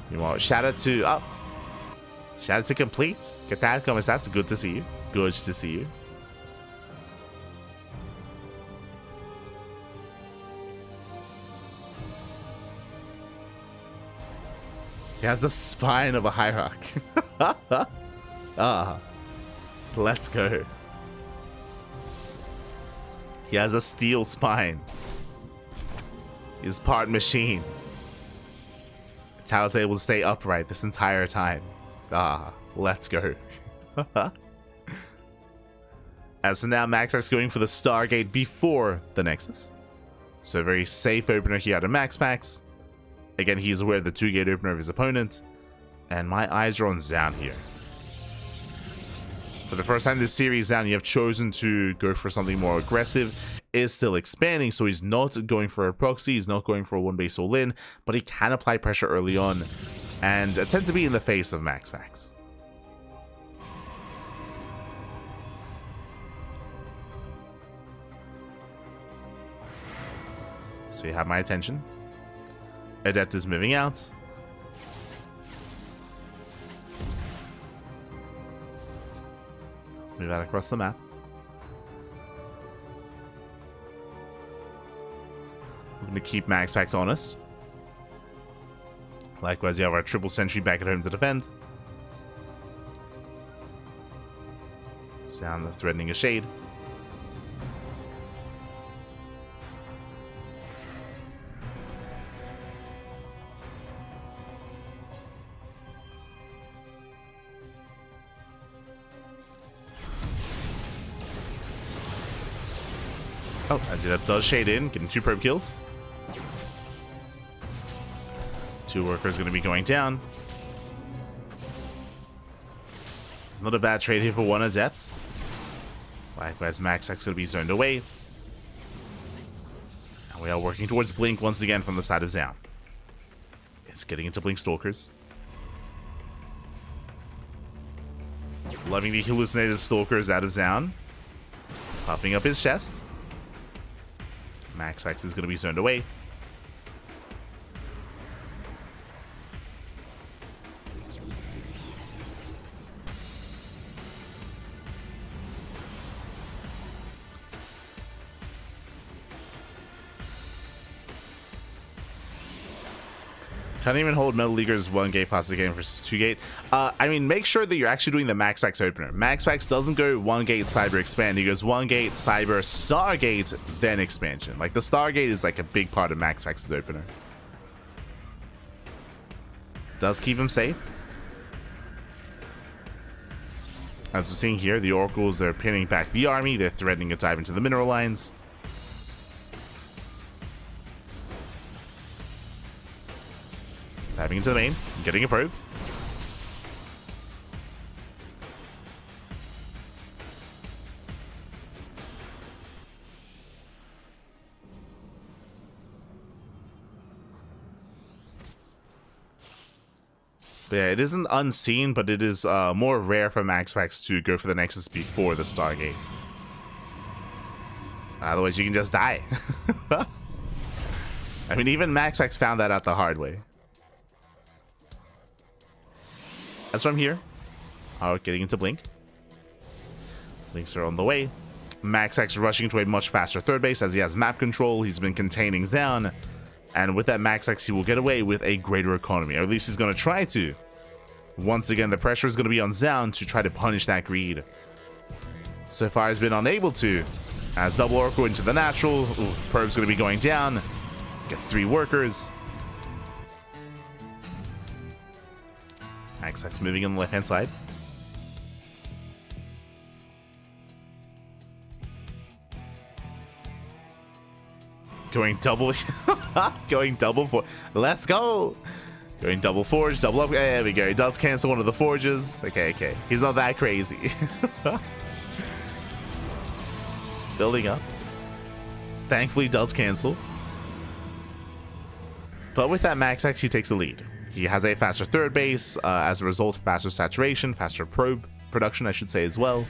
Meanwhile, shout out to complete. Get that comments. That's good to see you. Good to see you. He has the spine of a high rock. Let's go. He has a steel spine. He's part machine. It's how it's able to stay upright this entire time. Let's go. As for now, MaxPax going for the Stargate before the Nexus. So a very safe opener here out of MaxPax. Again, he's aware of the 2-gate opener of his opponent. And my eyes are on Zoun here. For the first time this series, Zoun, you have chosen to go for something more aggressive. Is still expanding, so he's not going for a proxy, he's not going for a 1-base all-in, but he can apply pressure early on and tend to be in the face of MaxPax. So you have my attention. Adept is moving out. Let's move out across the map. We're going to keep MaxPax on us. Likewise, you have our triple sentry back at home to defend. Sound threatening a shade. Oh, as it does shade in, getting 2 probe kills. 2 workers going to be going down. Not a bad trade here for 1 adept. Likewise, MaxPax going to be zoned away. And we are working towards Blink once again from the side of Zoun. It's getting into Blink Stalkers. Loving the hallucinated Stalkers out of Zoun. Puffing up his chest. MaxPax is going to be zoned away. Can't even hold Metal Leaguer's 1-gate past the game versus 2-gate. I mean, make sure that you're actually doing the MaxPax opener. MaxPax doesn't go 1-gate Cyber expand. He goes 1-gate Cyber Stargate, then expansion. Like, the Stargate is like a big part of MaxPax's opener. Does keep him safe. As we're seeing here, the Oracles, they're pinning back the army. They're threatening a dive into the mineral lines. Diving into the main, getting a probe. But yeah, it isn't unseen, but it is more rare for MaxPax to go for the Nexus before the Stargate. Otherwise, you can just die. I mean, even MaxPax found that out the hard way. As from here, getting into Blink. Blinks are on the way. MaxPax rushing to a much faster third base as he has map control. He's been containing Zoun. And with that MaxPax, he will get away with a greater economy. Or at least he's going to try to. Once again, the pressure is going to be on Zoun to try to punish that greed. So far, he's been unable to. As double Oracle into the natural. Ooh, Probe's going to be going down. Gets 3 workers. MaxPax moving on the left-hand side. Going double, going double for. Let's go. Going double forge, double up. There we go. He does cancel one of the forges. Okay. He's not that crazy. Building up. Thankfully, does cancel. But with that MaxPax, he takes the lead. He has a faster third base. As a result, faster saturation, faster probe production, I should say, as well.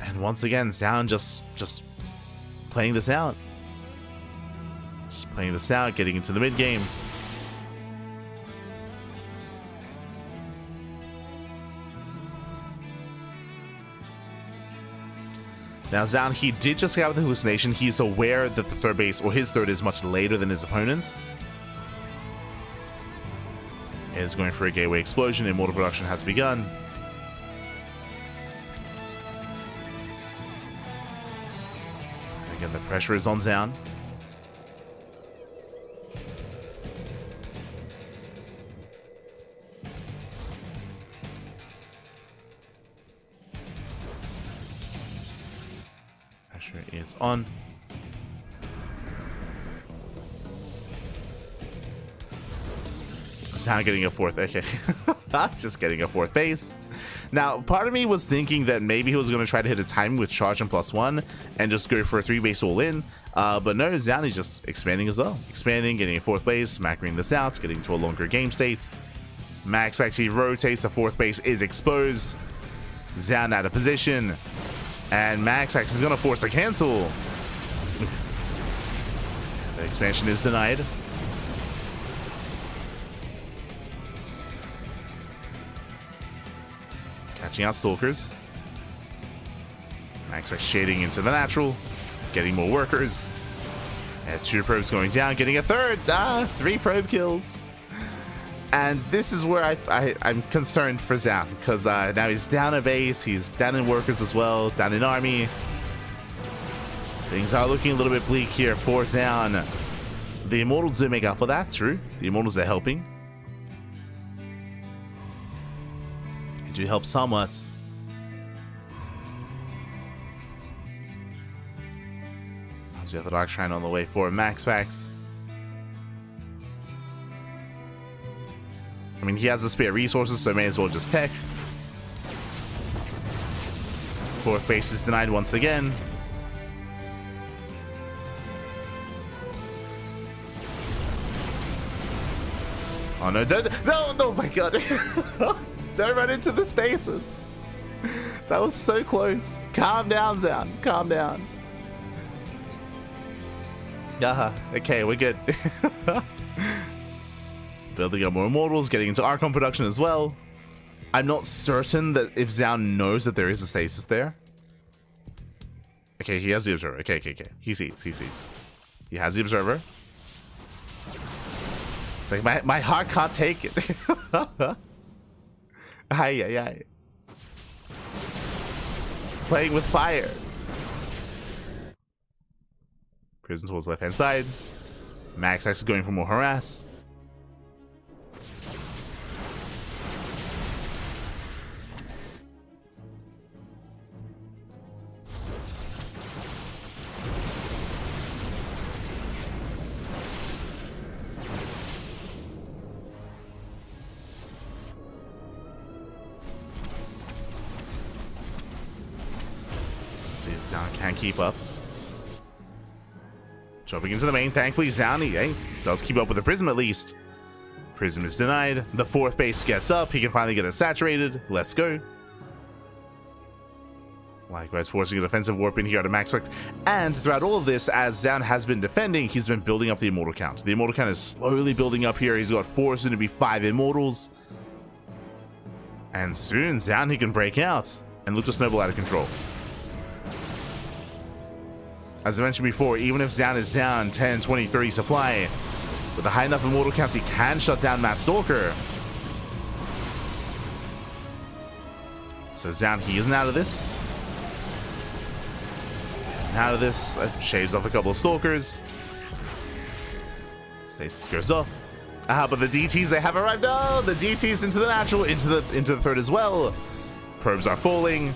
And once again, Zoun just playing this out. Just playing this out, getting into the mid game. Now Zoun, he did just get out with the hallucination. He's aware that the third base, or his third, is much later than his opponent's. Is going for a gateway explosion. Immortal production has begun. Again, the pressure is on Zoun. Pressure is on. Zoun getting a fourth. Okay. Just getting a fourth base. Now, part of me was thinking that maybe he was going to try to hit a timing with charge and +1 and just go for a 3-base all in. But no, Zoun is just expanding as well. Expanding, getting a fourth base, macroing this out, getting to a longer game state. MaxPax, he rotates, the fourth base is exposed. Zoun out of position. And MaxPax is going to force a cancel. The expansion is denied. Catching out Stalkers. MaxPax shading into the natural. Getting more workers. And 2 probes going down, getting a third. 3 probe kills. And this is where I'm concerned for Zoun, because now he's down a base, he's down in workers as well, down in army. Things are looking a little bit bleak here for Zoun. The Immortals do make up for that, true. The Immortals are helping. They do help somewhat. As we have the Dark Shrine on the way for MaxPax. I mean, he has the spare resources, so may as well just tech. Fourth base is denied once again. Oh no, no, my god. Don't run into the stasis. That was so close. Calm down, Zoun. Calm down. Okay, we're good. Building up more Immortals, getting into Archon production as well. I'm not certain that if Zoun knows that there is a stasis there. Okay, he has the Observer. Okay. He sees. He has the Observer. It's like, my heart can't take it. Aye. He's playing with fire. Prism towards left-hand side. MaxPax is going for more harass. See if Zoun can keep up. Jumping into the main. Thankfully, Zoun does keep up with the Prism at least. Prism is denied. The fourth base gets up. He can finally get it saturated. Let's go. Likewise, forcing a defensive warp in here to MaxPax. And throughout all of this, as Zoun has been defending, he's been building up the Immortal count. The Immortal count is slowly building up here. He's got 4, soon to be 5 Immortals. And soon, Zoun, he can break out and look to snowball out of control. As I mentioned before, even if Zoun is down 10, 20, 30 supply, with a high enough Immortal count, he can shut down Matt Stalker. So Zoun, he isn't out of this. Isn't out of this. Shaves off a couple of Stalkers. Stasis goes off. But the DTs, they have arrived. No, the DTs into the natural, into the third as well. Probes are falling.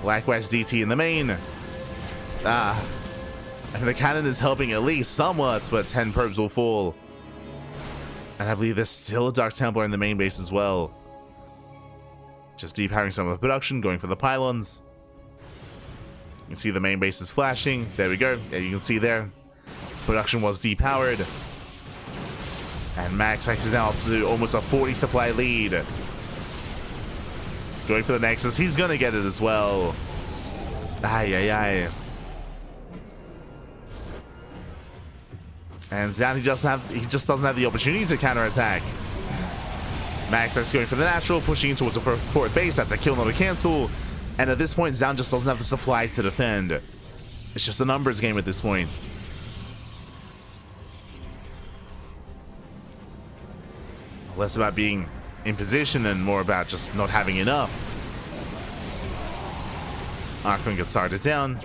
Likewise, DT in the main. And the cannon is helping at least somewhat, but 10 probes will fall. And I believe there's still a Dark Templar in the main base as well. Just depowering some of the production, going for the pylons. You can see the main base is flashing. There we go. Yeah, you can see there. Production was depowered. And MaxPax is now up to almost a 40 supply lead. Going for the Nexus. He's going to get it as well. Ay. And Zoun, he just doesn't have the opportunity to counterattack. MaxPax going for the natural, pushing in towards the forward base. That's a kill, not a cancel. And at this point, Zoun just doesn't have the supply to defend. It's just a numbers game at this point. Less about being in position and more about just not having enough. Archon gets started down.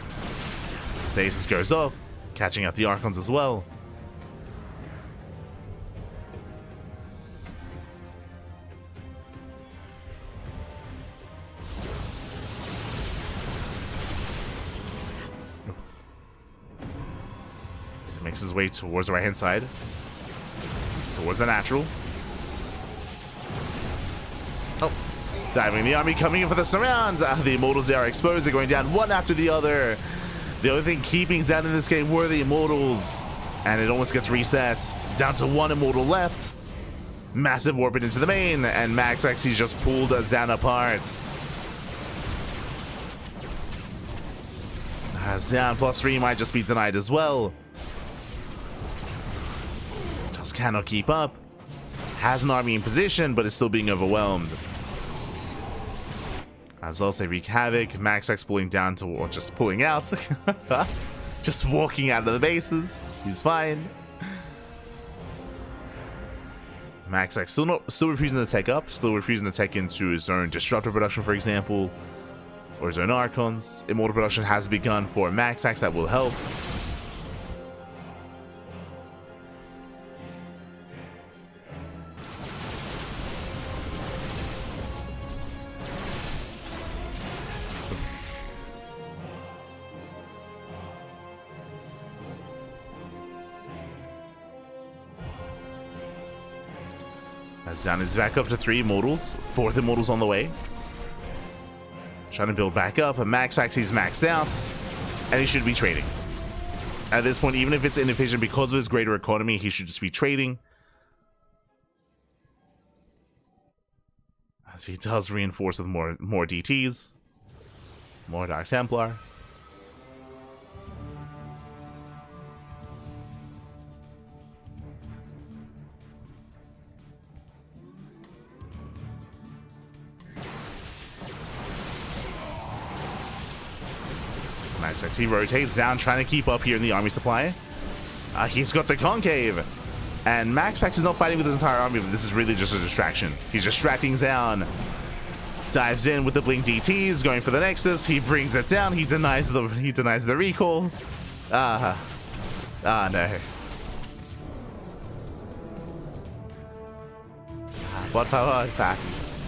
Stasis goes off, catching out the Archons as well. He makes his way towards the right hand side, towards the natural. Oh, diving the army, coming in for the surround. The Immortals, they are exposed. They're going down one after the other. The only thing keeping Zoun in this game were the Immortals. And it almost gets reset. Down to one Immortal left. Massive warping into the main. And MaxPax, he's just pulled Zoun apart. Zoun +3 might just be denied as well. Just cannot keep up. Has an army in position, but is still being overwhelmed. As also wreak havoc. MaxPax pulling down to, or just pulling out. Just walking out of the bases. He's fine. MaxPax still refusing to take up. Still refusing to take into his own Disruptor production, for example. Or his own Archons. Immortal production has begun for MaxPax. That will help. Zoun is back up to 3 Immortals. 4th Immortals on the way. Trying to build back up. And MaxPax, he's maxed out. And he should be trading. At this point, even if it's inefficient because of his greater economy, he should just be trading. As he does reinforce with more DTs. More Dark Templar. MaxPax, he rotates down, trying to keep up here in the army supply. He's got the concave. And MaxPax is not fighting with his entire army, but this is really just a distraction. He's distracting Zoun. Dives in with the blink DTs, going for the Nexus. He brings it down. He denies the recall. No. Por favor, pack.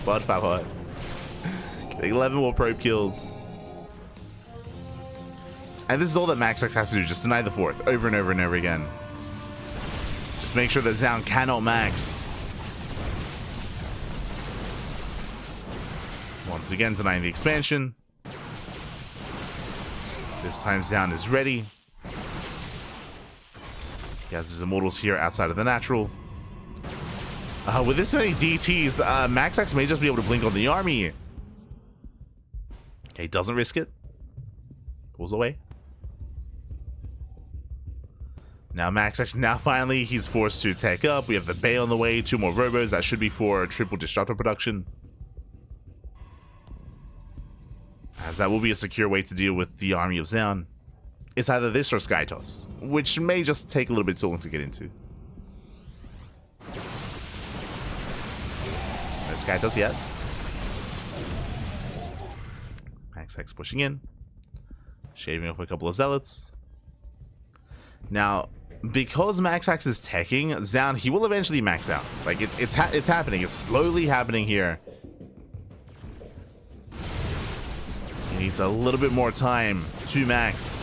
Por favor. 11 more probe kills. And this is all that MaxPax has to do, just deny the 4th over and over and over again. Just make sure that Zoun cannot max. Once again, denying the expansion. This time Zoun is ready. He has his Immortals here outside of the natural. With this many DTs, MaxPax may just be able to blink on the army. Okay, doesn't risk it. Pulls away. Now MaxPax, now finally he's forced to take up. We have the Bay on the way, 2 more Robos. That should be for triple Disruptor production. As that will be a secure way to deal with the army of Zoun. It's either this or Skytoss, which may just take a little bit too long to get into. No Skytoss yet. MaxPax pushing in. Shaving off a couple of Zealots. Now, because MaxPax is teching, Zoun, he will eventually max out. Like, it's happening. It's slowly happening here. He needs a little bit more time to max.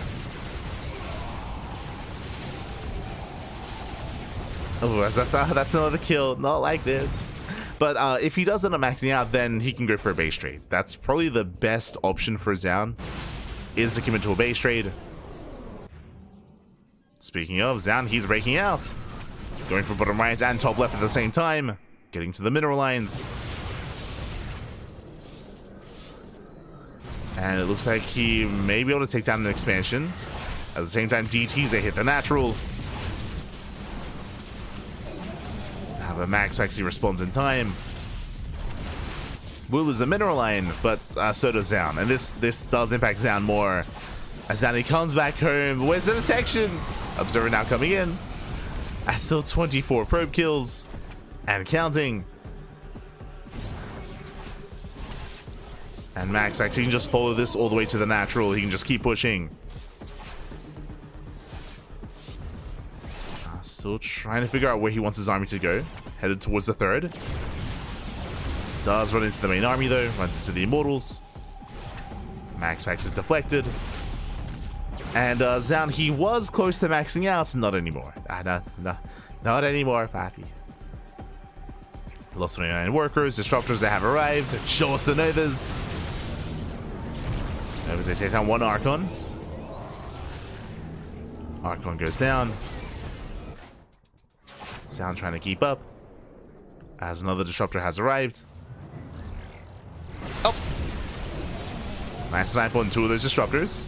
Oh, that's another kill. Not like this. But if he does end up maxing out, then he can go for a base trade. That's probably the best option for Zoun, is to commit to a base trade. Speaking of, Zoun, he's breaking out. Going for bottom right and top left at the same time. Getting to the mineral lines. And it looks like he may be able to take down an expansion. At the same time, DTs, they hit the natural. But MaxPax, he responds in time. Will lose a mineral line, but so does Zoun. And this does impact Zoun more. As Zoun, he comes back home. Where's the detection? Observer now coming in. Still 24 probe kills. And counting. And MaxPax, he can just follow this all the way to the natural. He can just keep pushing. Still trying to figure out where he wants his army to go. Headed towards the third. Does run into the main army though. Runs into the Immortals. MaxPax is deflected. And Zoun, he was close to maxing out. Not anymore. Not anymore, papi. Lost 29 workers. Disruptors that have arrived. Show us the Novas. Novas, they take down one Archon. Archon goes down. Zoun trying to keep up. As another disruptor has arrived. Oh! Nice snipe on two of those disruptors.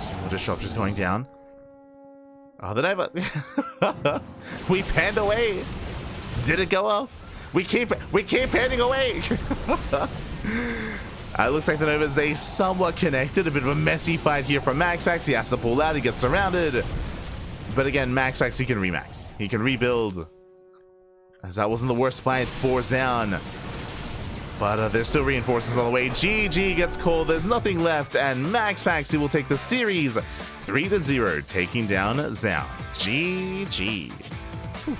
Two more disruptors going down. Oh, the Nova. We panned away. Did it go off? We keep panning away. It looks like the Novas, they somewhat connected. A bit of a messy fight here from MaxPax. He has to pull out. He gets surrounded. But again, MaxPax, he can remax. He can rebuild. As that wasn't the worst fight for Zoun. But there's still reinforcements on the way. GG gets called. There's nothing left. And MaxPax, he will take the series 3-0, taking down Zoun. GG. Whew.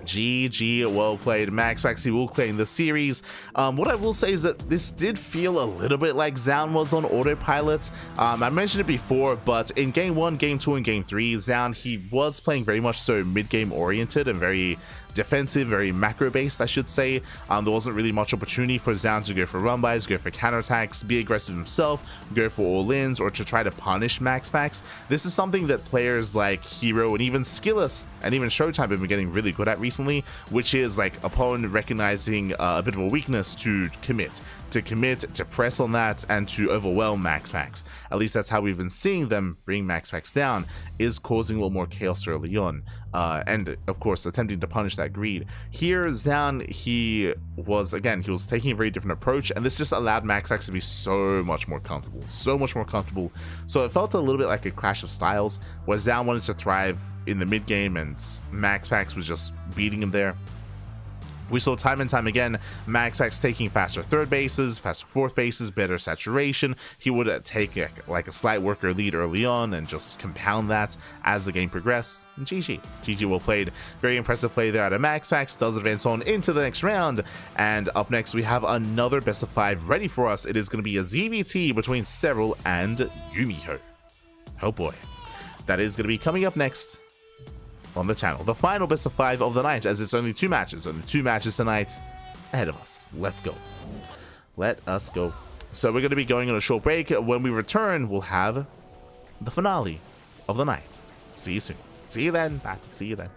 GG, well played. MaxPax, he will claim the series. What I will say is that this did feel a little bit like Zoun was on autopilot. I mentioned it before, but in game 1, game 2, and game 3, Zoun, he was playing very much so mid-game oriented and very defensive, very macro-based, I should say. There wasn't really much opportunity for Zoun to go for run-bys, go for counterattacks, be aggressive himself, go for all-ins, or to try to punish MaxPax. This is something that players like Hero and even Skillus and even Showtime have been getting really good at recently, which is like upon recognizing a bit of a weakness to commit, to press on that, and to overwhelm MaxPax. At least that's how we've been seeing them bring MaxPax down, is causing a little more chaos early on. And of course attempting to punish that greed. Here Zoun, he was taking a very different approach, and this just allowed MaxPax to be so much more comfortable. So it felt a little bit like a clash of styles, where Zoun wanted to thrive in the mid game and MaxPax was just beating him there. We saw time and time again MaxPax taking faster third bases, faster fourth bases, better saturation. He would take like a slight worker lead early on and just compound that as the game progressed. And GG well played. Very impressive play there out of MaxPax. Does advance on into the next round. And up next we have another best of 5 ready for us. It is going to be a ZVT between Serral and Yumito. Oh boy. That is going to be coming up next on the channel. The final best of 5 of the night, as it's only 2 matches tonight ahead of us. Let's go. Let us go. So we're going to be going on a short break. When we return, we'll have the finale of the night. See you soon. See you then. Bye. See you then.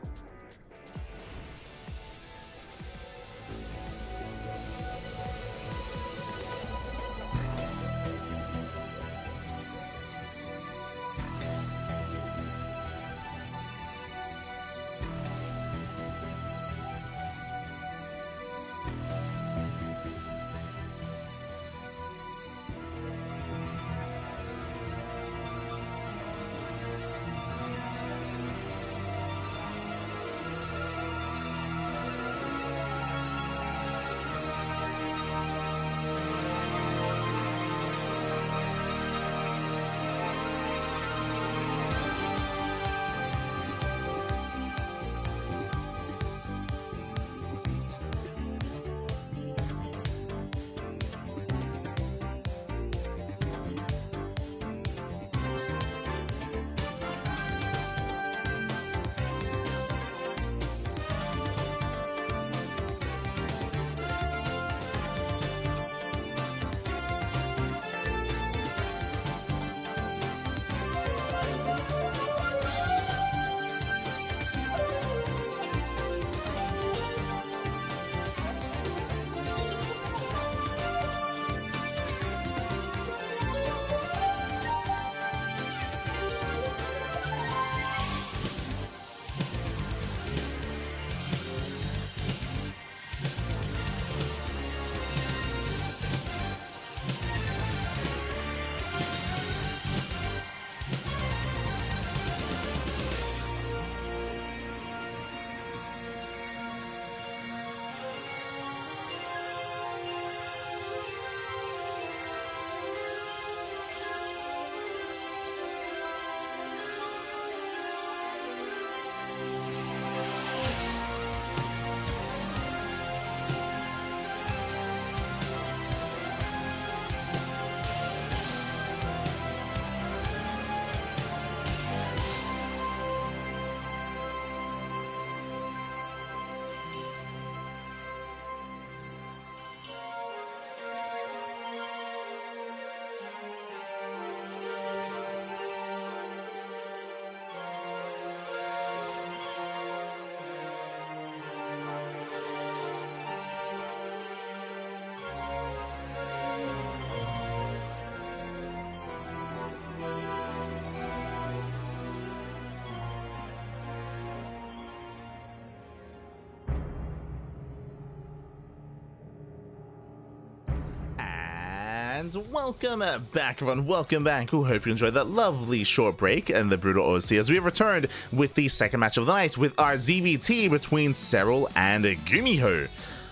And welcome back, everyone. Welcome back. We hope you enjoyed that lovely short break and the brutal OC as we have returned with the second match of the night with our ZVT between Serral and Gumiho.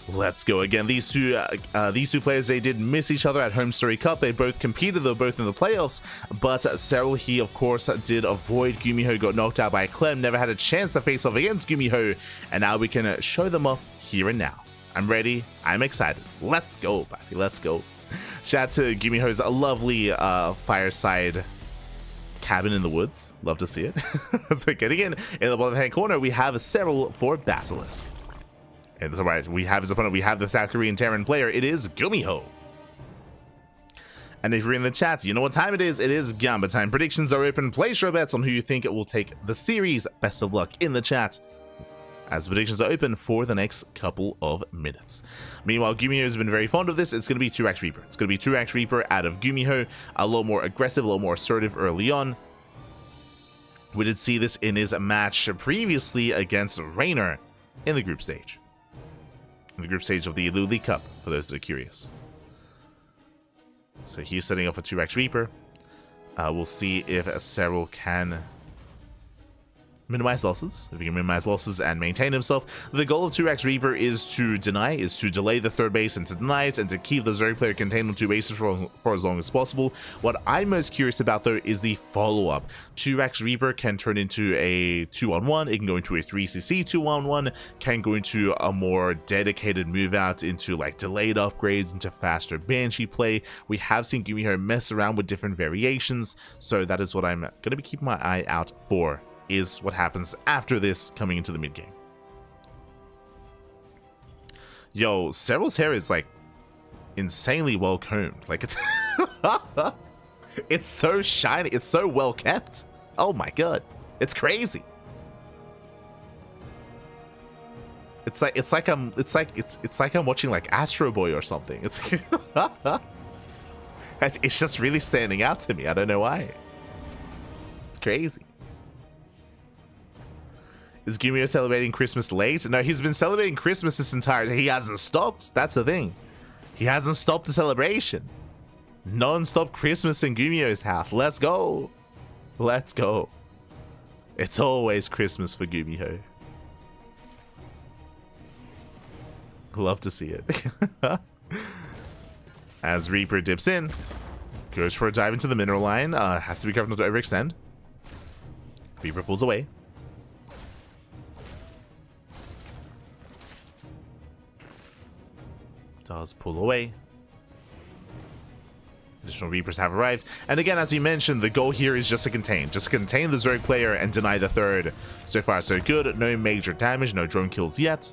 Let's go again. These two players, they did miss each other at Home Story Cup. They both competed, though, both in the playoffs. But Serral, he of course did avoid Gumiho, got knocked out by Clem, never had a chance to face off against Gumiho, and now we can show them off here and now. I'm ready. I'm excited. Let's go, baby. Let's go. Shout out to Gumiho's lovely fireside cabin in the woods. Love to see it. So getting in the bottom hand corner, we have Serral for Basilisk. And that's right, we have his opponent. We have the South Korean Terran player. It is Gumiho. And if you're in the chat, you know what time it is. It is Gamba time. Predictions are open. Place your bets on who you think will take the series. Best of luck in the chat, as predictions are open for the next couple of minutes. Meanwhile, Gumiho has been very fond of this. It's going to be 2x Reaper. It's going to be 2x Reaper out of Gumiho. A little more aggressive, a little more assertive early on. We did see this in his match previously against Raynor in the group stage. In the group stage of the League Cup, for those that are curious. So he's setting up a 2x Reaper. We'll see if Serral can minimize losses. If he can minimize losses and maintain himself. The goal of 2x Reaper is to delay the third base and to deny it, and to keep the Zerg player contained on two bases for as long as possible. What I'm most curious about, though, is the follow-up. 2x Reaper can turn into a 2-on-1, it can go into a 3cc 2-on-1, can go into a more dedicated move out, into like delayed upgrades, into faster Banshee play. We have seen Gumiho mess around with different variations, so that is what I'm going to be keeping my eye out for, is what happens after this coming into the mid game. Yo, Serral's hair is like insanely well combed. Like it's it's so shiny, it's so well kept. Oh my god, it's crazy. It's like I'm watching like Astro Boy or something. It's it's just really standing out to me. I don't know why. It's crazy. Is Gumiho celebrating Christmas late? No, he's been celebrating Christmas this entire time. He hasn't stopped. That's the thing. He hasn't stopped the celebration. Non-stop Christmas in Gumiho's house. Let's go. Let's go. It's always Christmas for Gumiho. Love to see it. As Reaper dips in, goes for a dive into the mineral line. Has to be careful not to overextend. Reaper pulls away. Does pull away. Additional Reapers have arrived. And again, as we mentioned, the goal here is just to contain. Just contain the Zerg player and deny the third. So far, so good. No major damage, no drone kills yet.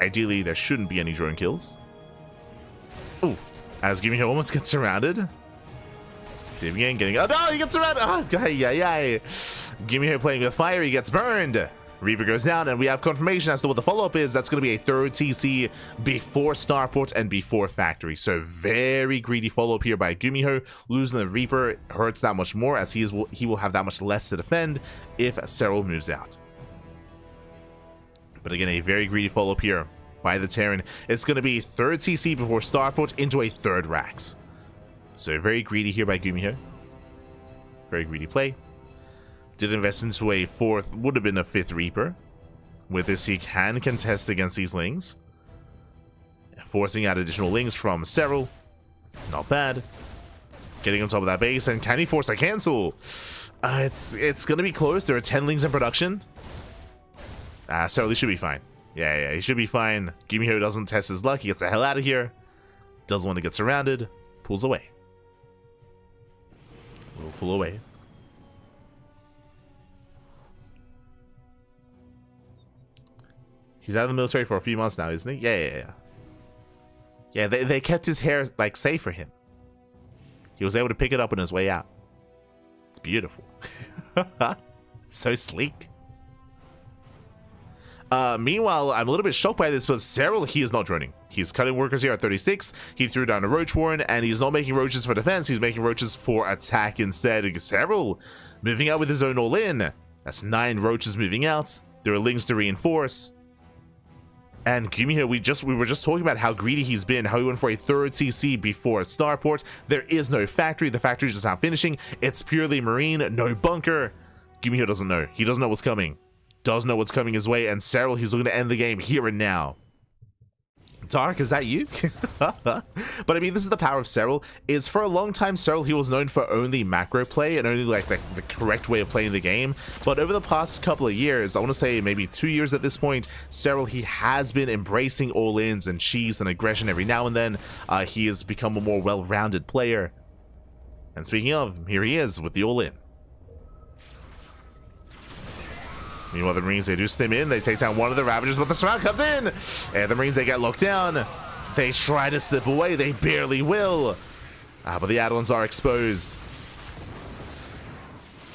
Ideally, there shouldn't be any drone kills. Ooh, as Gumiho almost gets surrounded. Diving in, getting... Oh, no, he gets surrounded! Oh, Gumiho playing with fire, he gets burned. Reaper goes down, and we have confirmation as to what the follow-up is. That's going to be a third TC before Starport and before Factory. So very greedy follow-up here by Gumiho. Losing the Reaper hurts that much more, as he will have that much less to defend if Serral moves out. But again, a very greedy follow-up here by the Terran. It's going to be third TC before Starport into a third Rax. So very greedy here by Gumiho. Very greedy play. Did invest into a fourth, would have been a fifth Reaper. With this, he can contest against these Lings. Forcing out additional Lings from Serral. Not bad. Getting on top of that base, and can he force a cancel? It's going to be close. There are 10 Lings in production. Serral, he should be fine. Yeah, he should be fine. Gumiho doesn't test his luck. He gets the hell out of here. Doesn't want to get surrounded. Pulls away. We'll pull away. He's out of the military for a few months now, isn't he? Yeah. Yeah, they kept his hair, like, safe for him. He was able to pick it up on his way out. It's beautiful. It's so sleek. Meanwhile, I'm a little bit shocked by this, but Serral, he is not droning. He's cutting workers here at 36. He threw down a Roach Warren, and he's not making roaches for defense. He's making roaches for attack instead. Serral moving out with his own all-in. That's 9 roaches moving out. There are Lings to reinforce. And Gumiho, we were just talking about how greedy he's been, how he went for a third CC before Starport. There is no factory. The factory is just not finishing. It's purely marine, no bunker. Gumiho doesn't know. He doesn't know what's coming. Does know what's coming his way, and Serral, he's looking to end the game here and now. Dark, is that you? But I mean, this is the power of Serral. Is for a long time, Serral, he was known for only macro play and only like the correct way of playing the game. But over the past couple of years, I want to say maybe 2 years at this point, Serral, he has been embracing all-ins and cheese and aggression every now and then. He has become a more well-rounded player. And speaking of, here he is with the all-in. Meanwhile, the Marines, they do stim in. They take down one of the Ravagers, but the surround comes in. And the Marines, they get locked down. They try to slip away. They barely will. But the add-ons are exposed.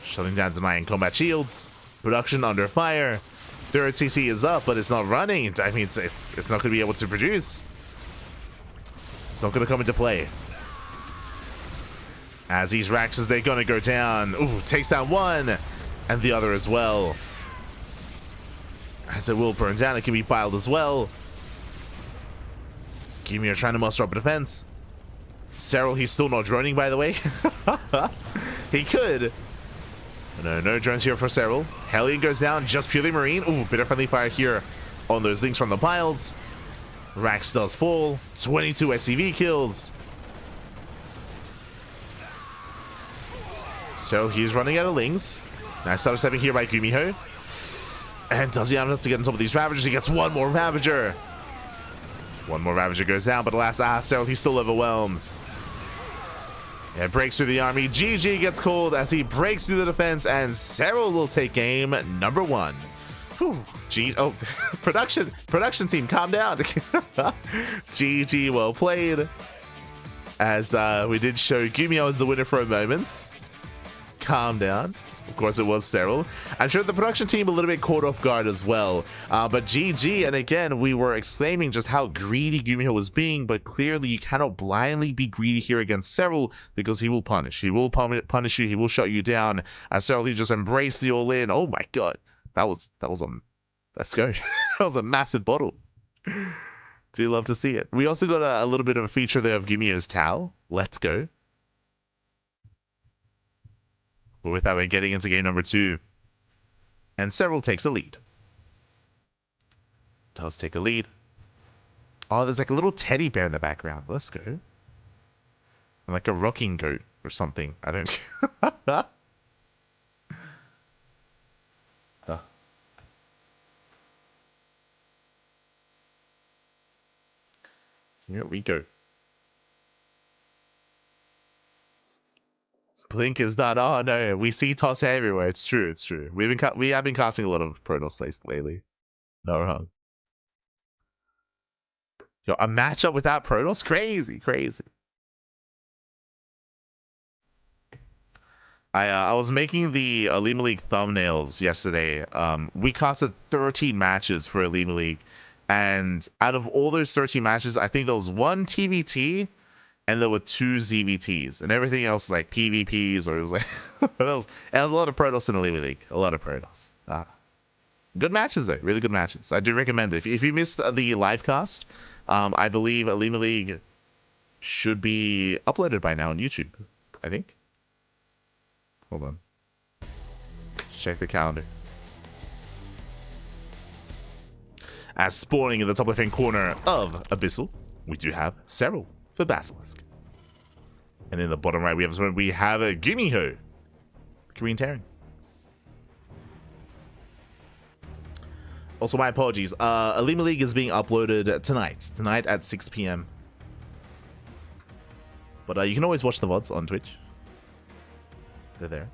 Shutting down denying combat shields. Production under fire. Third CC is up, but it's not running. I mean, it's not going to be able to produce. It's not going to come into play. As these Raxes, they're going to go down. Ooh, takes down one. And the other as well. As it will burn down, it can be piled as well. Gumiho trying to muster up a defense. Serral, he's still not droning, by the way. He could. No drones here for Serral. Hellion goes down, just purely marine. Ooh, bit of friendly fire here on those links from the piles. Rax does fall. 22 SCV kills. Serral, he's running out of links. Nice auto stepping here by Gumiho. And does he have enough to get on top of these Ravagers? He gets one more Ravager. One more Ravager goes down, but alas, Serral, he still overwhelms. It breaks through the army. GG gets called as he breaks through the defense, and Serral will take game number 1. Whew. Oh, production team, calm down. GG, well played. As we did show Gumiho as the winner for a moment. Calm down. Of course, it was Serral. I'm sure the production team a little bit caught off guard as well. But GG, and again, we were exclaiming just how greedy Gumiho was being, but clearly you cannot blindly be greedy here against Serral because he will punish. He will punish you. He will shut you down. As Serral, he just embraced the all-in. Oh my god. That was let's go. That was a massive bottle. Do love to see it. We also got a little bit of a feature there of Gumiho's towel. Let's go. But with that, we're getting into game number 2. And Serral takes a lead. Does take a lead. Oh, there's like a little teddy bear in the background. Let's go. And like a rocking goat or something. I don't... Here we go. Blink is done. Oh no, we see Toss everywhere. It's true. It's true. We have been casting a lot of Protoss lately. Not wrong. Yo, a matchup without Protoss? Crazy. I was making the Elima League thumbnails yesterday. We casted 13 matches for Elima League, and out of all those 13 matches, I think there was 1 TVT. And there were 2 ZVTs, and everything else like PvPs, or it was like it was a lot of Protoss in the Elima League. A lot of Protoss. Good matches though, really good matches. I do recommend it. If you missed the live cast, I believe Elima League should be uploaded by now on YouTube. I think. Hold on. Check the calendar. As spawning in the top left-hand corner of Abyssal, we do have Serral for Basilisk. And in the bottom right, we have a Gumiho, Green Terran. Also, my apologies. Elima League is being uploaded tonight at 6 p.m. But you can always watch the VODs on Twitch. They're there.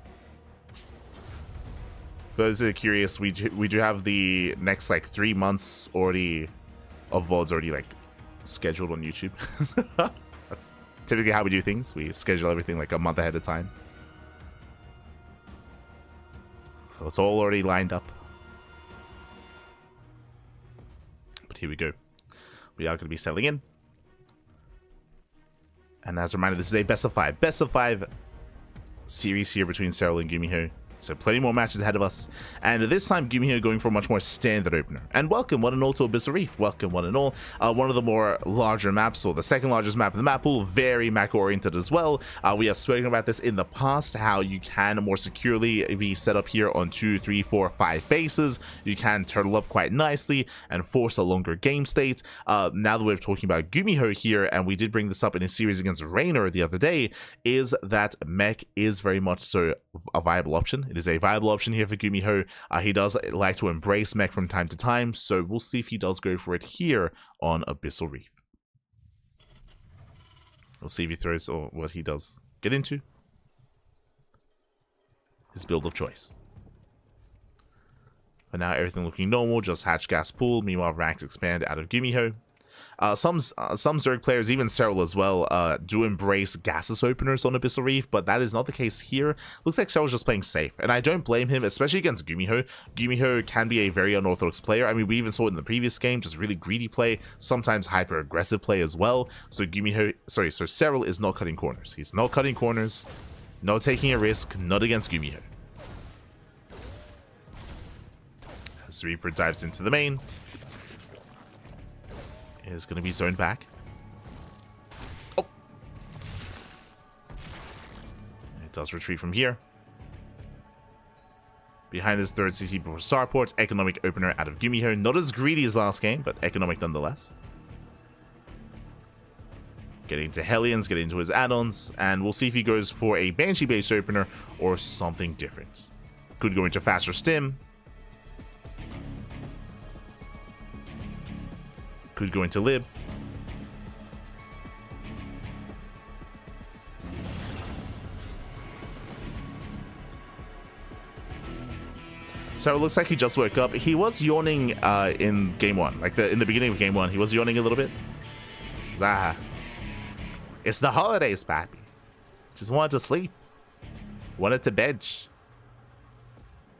For those that are curious, we do have the next like 3 months already of VODs already like scheduled on YouTube. That's typically how we do things. We schedule everything like a month ahead of time. So it's all already lined up. But here we go. We are going to be settling in. And as a reminder, this is a best of 5 series here between Serral and Gumiho. So plenty more matches ahead of us, and this time Gumiho going for a much more standard opener. And welcome one and all to Abyssal Reef. Welcome one and all. One of the more larger maps, or the second largest map in the map pool, very mech oriented as well. We have spoken about this in the past, how you can more securely be set up here on 2, 3, 4, 5 bases. You can turtle up quite nicely and force a longer game state. Now that we're talking about Gumiho here, and we did bring this up in a series against Raynor the other day, is that mech is very much so a viable option. It is a viable option here for Gumiho. He does like to embrace mech from time to time, so we'll see if he does go for it here on Abyssal Reef. We'll see if he throws, or what he does get into his build of choice. For now, everything looking normal, just hatch gas pool. Meanwhile, ranks expand out of Gumiho. Some Zerg players, even Serral as well, do embrace gaseous openers on Abyssal Reef, but that is not the case here. Looks like Serral's just playing safe, and I don't blame him, especially against Gumiho. Gumiho can be a very unorthodox player. I mean, we even saw it in the previous game, just really greedy play, sometimes hyper-aggressive play as well. So Serral is not cutting corners. He's not cutting corners, not taking a risk, not against Gumiho. As the Reaper dives into the main, is going to be zoned back. Oh! It does retreat from here. Behind this third CC before starport, economic opener out of Gumiho. Not as greedy as last game, but economic nonetheless. Getting into Hellions, getting into his add-ons, and we'll see if he goes for a Banshee-based opener or something different. Could go into faster stim. Could go into lib. So it looks like he just woke up. He was yawning in game one, like in the beginning of game one. He was yawning a little bit. It's the holidays, papi. Just wanted to sleep. Wanted to bench.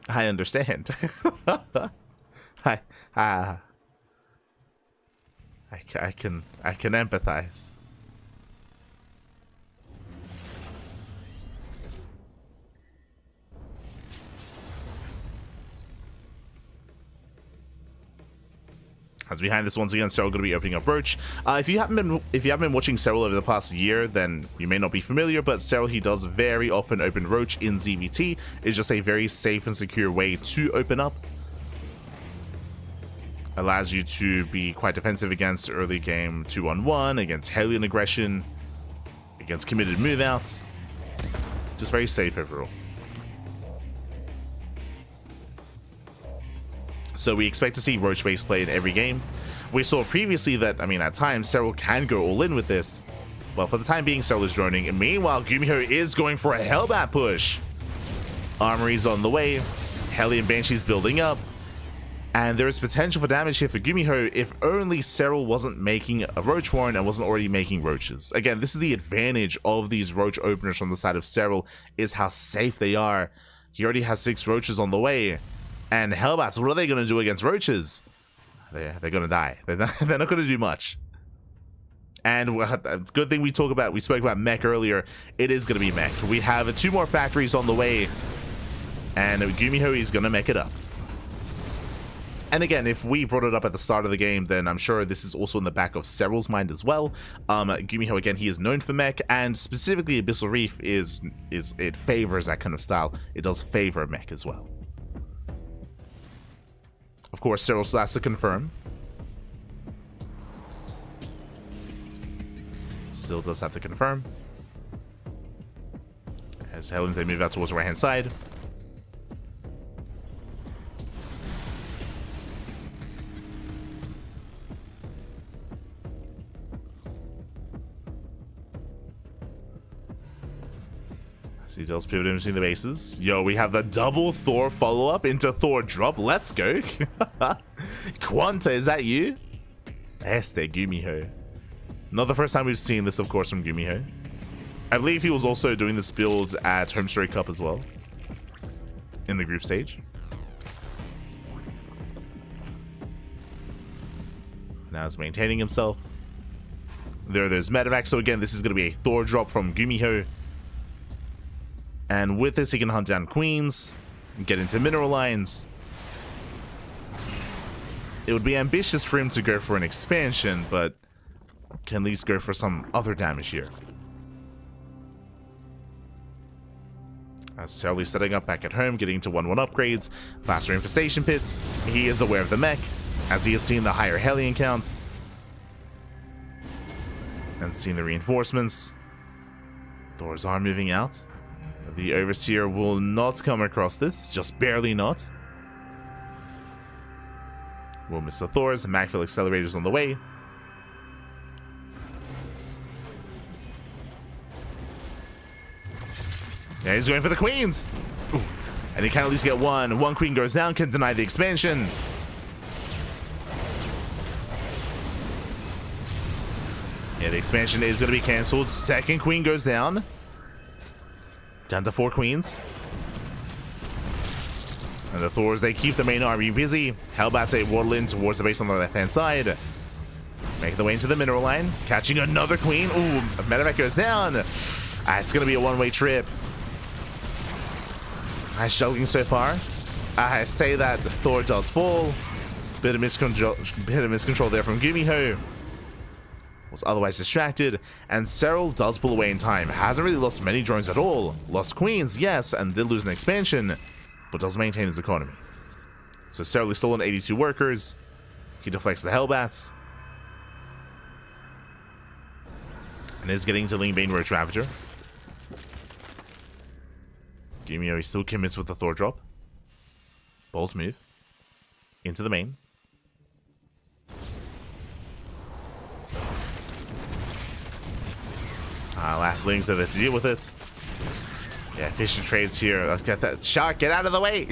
I understand. I can empathize. As behind this once again, Serral going to be opening up Roach. If you haven't been watching Serral over the past year, then you may not be familiar, but Serral, he does very often open Roach in ZVT. It's just a very safe and secure way to open up. Allows you to be quite defensive against early game 2-on-1, against Hellion aggression, against committed move-outs. Just very safe overall. So we expect to see Roach-based play in every game. We saw previously that, I mean, at times, Serral can go all in with this. Well, for the time being, Serral is droning. And meanwhile, Gumiho is going for a Hellbat push. Armory's on the way. Hellion Banshee's building up. And there is potential for damage here for Gumiho if only Serral wasn't making a Roach Warren and wasn't already making Roaches. Again, this is the advantage of these Roach openers from the side of Serral, is how safe they are. He already has 6 Roaches on the way. And Hellbats, what are they going to do against Roaches? They're going to die. They're not going to do much. And it's a good thing we spoke about mech earlier. It is going to be mech. We have 2 more factories on the way. And Gumiho is going to mech it up. And again, if we brought it up at the start of the game, then I'm sure this is also in the back of Serral's mind as well. Gumiho, again, he is known for mech, and specifically Abyssal Reef it favors that kind of style. It does favor mech as well. Of course, Serral still has to confirm. Still does have to confirm. As Hellions, they move out towards the right-hand side. So he does pivot in between the bases. Yo, we have the double Thor follow-up into Thor drop. Let's go. Quanta, is that you? Este Gumiho. Not the first time we've seen this, of course, from Gumiho. I believe he was also doing this build at Home Story Cup as well. In the group stage. Now he's maintaining himself. There's Medevac. So again, this is going to be a Thor drop from Gumiho. And with this, he can hunt down Queens. get into mineral lines. It would be ambitious for him to go for an expansion, but can at least go for some other damage here. As Serral is setting up back at home, getting into 1-1 upgrades, faster infestation pits. He is aware of the mech, as he has seen the higher Hellion count and seen the reinforcements. Thors are moving out. The Overseer will not come across this, just barely not. We'll miss the Thors, Macville accelerators on the way. Yeah, he's going for the queens. Ooh. And he can at least get one. One queen goes down, can deny the expansion. Yeah, the expansion is going to be cancelled. Second queen goes down. Down to 4 queens. And the Thors, they keep the main army busy. Hellbats, they waddle in towards the base on the left-hand side. Making the way into the mineral line. Catching another queen. Ooh, Medevac goes down. It's going to be a one-way trip. Nice juggling so far. I say that Thor does fall. Bit of miscontrol there from Gumiho. Was otherwise distracted, and Serral does pull away in time. Hasn't really lost many drones at all. Lost queens, yes, and did lose an expansion, but does maintain his economy. So Serral is still on 82 workers. He deflects the Hellbats. And is getting to Lingbane Roach Ravager. Gimio, he still commits with the Thor drop. Bold move. Into the main. Last links of it to deal with it. Yeah, efficient trades here. Let's get that shark. Get out of the way.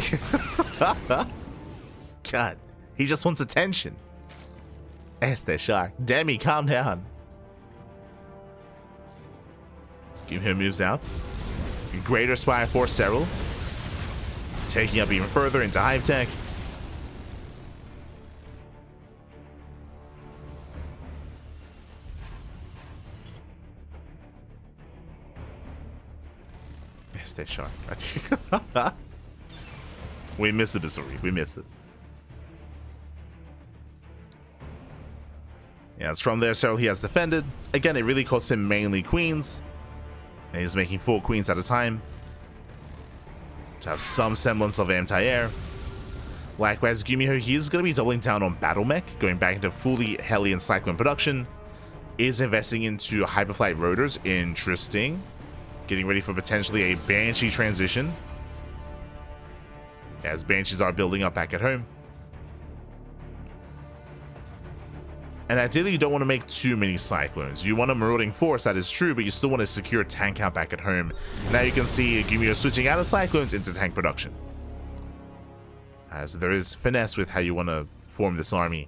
God, he just wants attention. Este shark. Demi, calm down. Let's give him moves out. Greater Spire for Serral. Taking up even further into Hive Tech. Stay sharp. We miss it, Missouri. We miss it. Yeah, it's from there. Serral, he has defended. Again, it really costs him mainly queens. And he's making 4 queens at a time to have some semblance of anti-air. Likewise, Gumiho, he's going to be doubling down on Battle Mech, going back into fully Hellion Cyclone production. Is investing into Hyperflight Rotors. Interesting. Getting ready for potentially a Banshee transition, as Banshees are building up back at home. And ideally, you don't want to make too many Cyclones. You want a Marauding Force, that is true, but you still want to secure tank count back at home. Now you can see Gumio switching out of Cyclones into tank production, as there is finesse with how you want to form this army.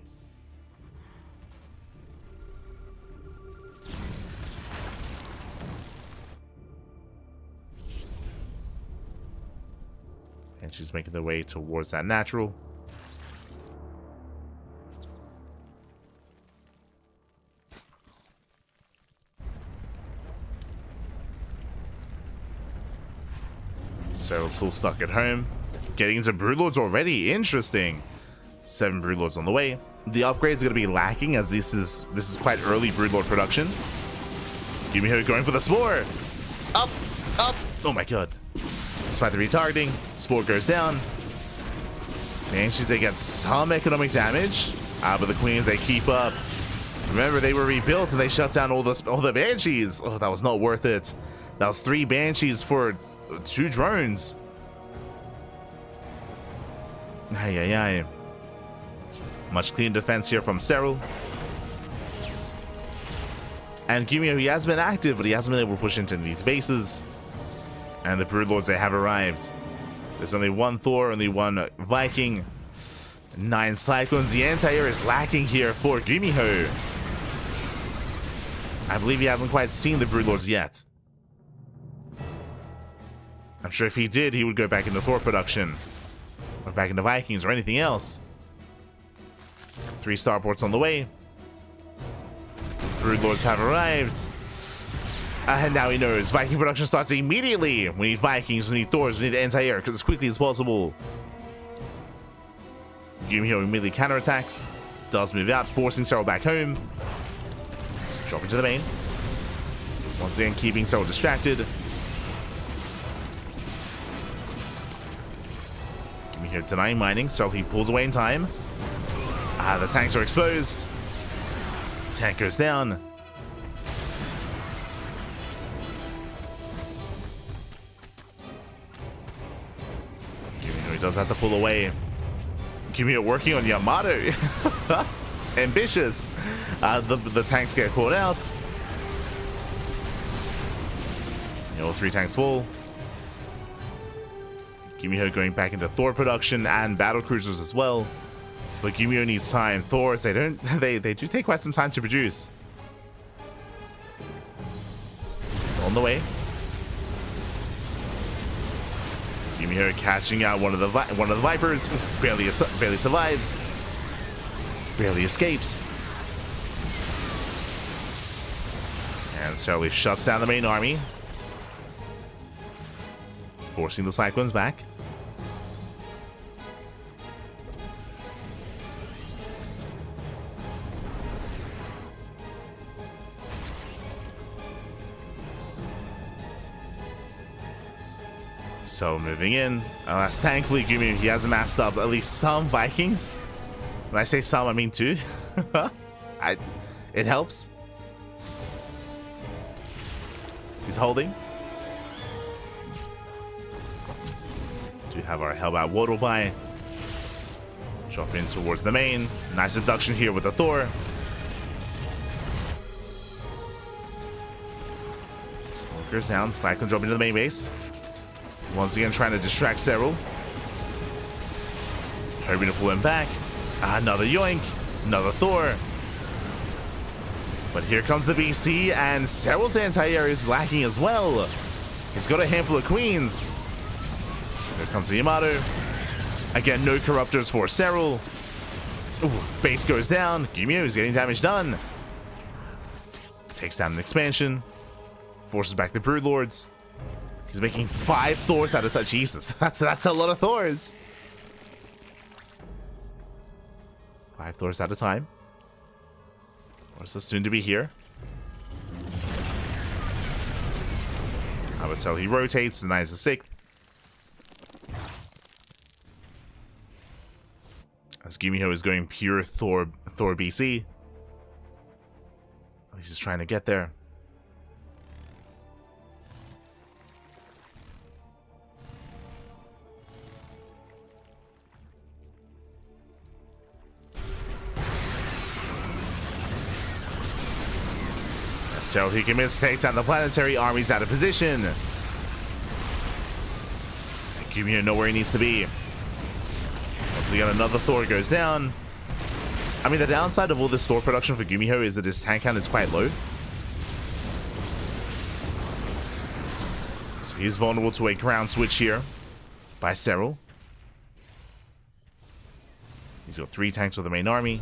And she's making their way towards that natural. So still stuck at home. Getting into Broodlords already. Interesting. 7 Broodlords on the way. The upgrades are going to be lacking, as this is quite early Broodlord production. Gumiho going for the Spore. Up, up. Oh my god. Despite the retargeting, Spore goes down. Banshees, they get some economic damage. But the Queens, they keep up. Remember, they were rebuilt and they shut down all the Banshees. Oh, that was not worth it. That was 3 Banshees for 2 drones. Ay, ay, ay. Much clean defense here from Serral. And Gumio, he has been active, but he hasn't been able to push into these bases. And the Broodlords, they have arrived. There's only 1 Thor, only 1 Viking. 9 Cyclones. The anti-air is lacking here for Gumiho. I believe he hasn't quite seen the Broodlords yet. I'm sure if he did, he would go back into Thor production. Or back into Vikings or anything else. 3 starports on the way. Broodlords have arrived. And now he knows. Viking production starts immediately. We need Vikings, we need Thors, we need anti-air as quickly as possible. Yumio immediately counterattacks. Does move out, forcing Serral back home. Dropping to the main. Once again, keeping Serral distracted. Yumio denying mining. Serral, he pulls away in time. The tanks are exposed. Tank goes down. He does have to pull away. Yumio working on Yamato. Ambitious. The tanks get caught out. All 3 tanks full. Yumio going back into Thor production and battle cruisers as well. But Yumio needs time. Thors, they do take quite some time to produce. It's on the way. Yumio catching out one of the Vipers. Barely survives. Barely escapes. And Serral shuts down the main army, forcing the Cyclones back. So moving in, alas, thankfully Yumio, he has amassed up at least some Vikings. When I say some, I mean 2. It helps. He's holding. Do have our Hellbound Waddle by. Drop in towards the main. Nice abduction here with the Thor. Walker's down. Cyclone dropping to the main base. Once again, trying to distract Serral. Hoping to pull him back. Another yoink. Another Thor. But here comes the BC, and Serral's anti-air is lacking as well. He's got a handful of queens. Here comes the Yamato. Again, no corruptors for Serral. Ooh, base goes down. Yumio is getting damage done. Takes down an expansion. Forces back the Broodlords. He's making 5 Thors out of such. Jesus, that's a lot of Thors. 5 Thors at a time. Or so soon to be here. Serral, he rotates, denies the 6th. As Yumio is going pure Thor BC. He's just trying to get there. Serral, he commits, takes down the planetary armies out of position. Yumio know where he needs to be. Once again, another Thor goes down. I mean, the downside of all this Thor production for Yumio is that his tank count is quite low. So he's vulnerable to a ground switch here by Serral. He's got 3 tanks with the main army.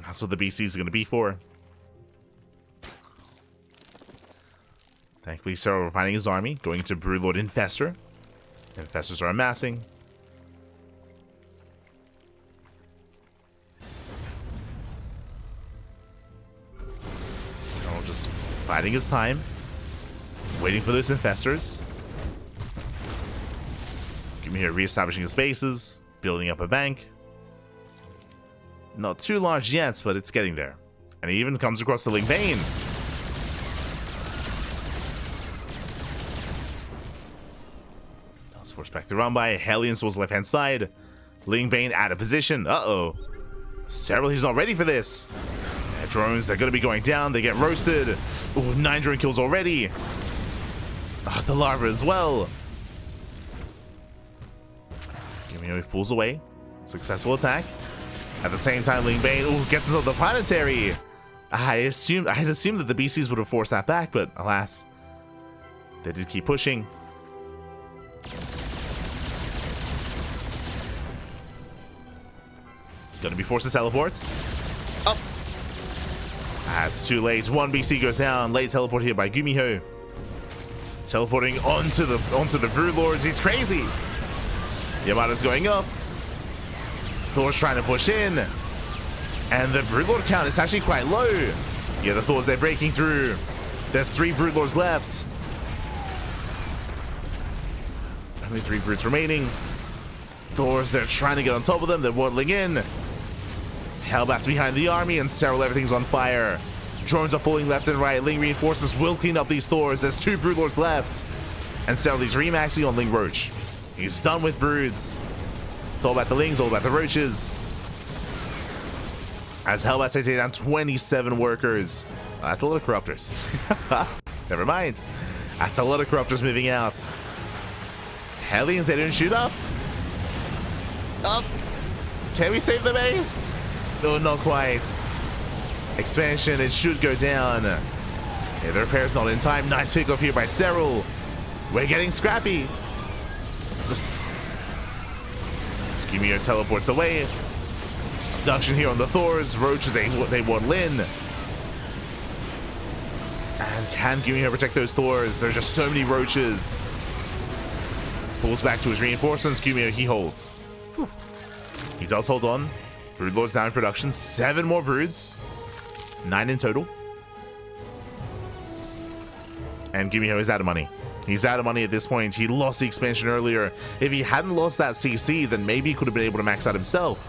That's what the BC is going to be for. Thankfully, Serral refining his army, going to Broodlord Infestor. Infestors are amassing. Serral just biding his time, waiting for those Infestors. Yumio reestablishing his bases, building up a bank. Not too large yet, but it's getting there. And he even comes across the Ling Bane. That's forced back to run by. Hellions towards the left-hand side. Ling Bane out of position. Uh-oh. Serral, he's not ready for this. Yeah, drones, they're going to be going down. They get roasted. Ooh, 9 drone kills already. The larva as well. Yumio pulls away. Successful attack. At the same time, Ling Bane gets into the planetary. I had assumed that the BCs would have forced that back, but alas, they did keep pushing. Gonna be forced to teleport. Up. It's too late. One BC goes down. Late teleport here by Gumiho. Teleporting onto the Brood Lords. He's crazy. Yamada's going up. Thor's trying to push in. And the Brood Lord count is actually quite low. Yeah, the Thors, they're breaking through. There's 3 Brood Lords left. Only 3 Broods remaining. Thors, they're trying to get on top of them. They're waddling in. Hellbat's behind the army, and Serral, everything's on fire. Drones are falling left and right. Ling reinforcements will clean up these Thors. There's 2 Brood Lords left. And Serral is remaxing on Ling Roach. He's done with Broods. It's all about the Lings, all about the Roaches. As Hellbat's taking down 27 workers. That's a lot of Corruptors. Never mind. That's a lot of Corruptors moving out. Hellions, they don't shoot up. Up. Can we save the base? No, not quite. Expansion, it should go down. Yeah, the repair's not in time. Nice pick off here by Serral. We're getting scrappy. Skimio teleports away. Abduction here on the Thors. Roaches, they waddle in. And can Gumiho protect those Thors? There's just so many Roaches. Pulls back to his reinforcements. Gumiho, he holds. Whew. He does hold on. Brood Lords down in production. 7 more Broods. 9 in total. And Gumiho is out of money. He's out of money at this point. He lost the expansion earlier. If he hadn't lost that CC, then maybe he could have been able to max out himself.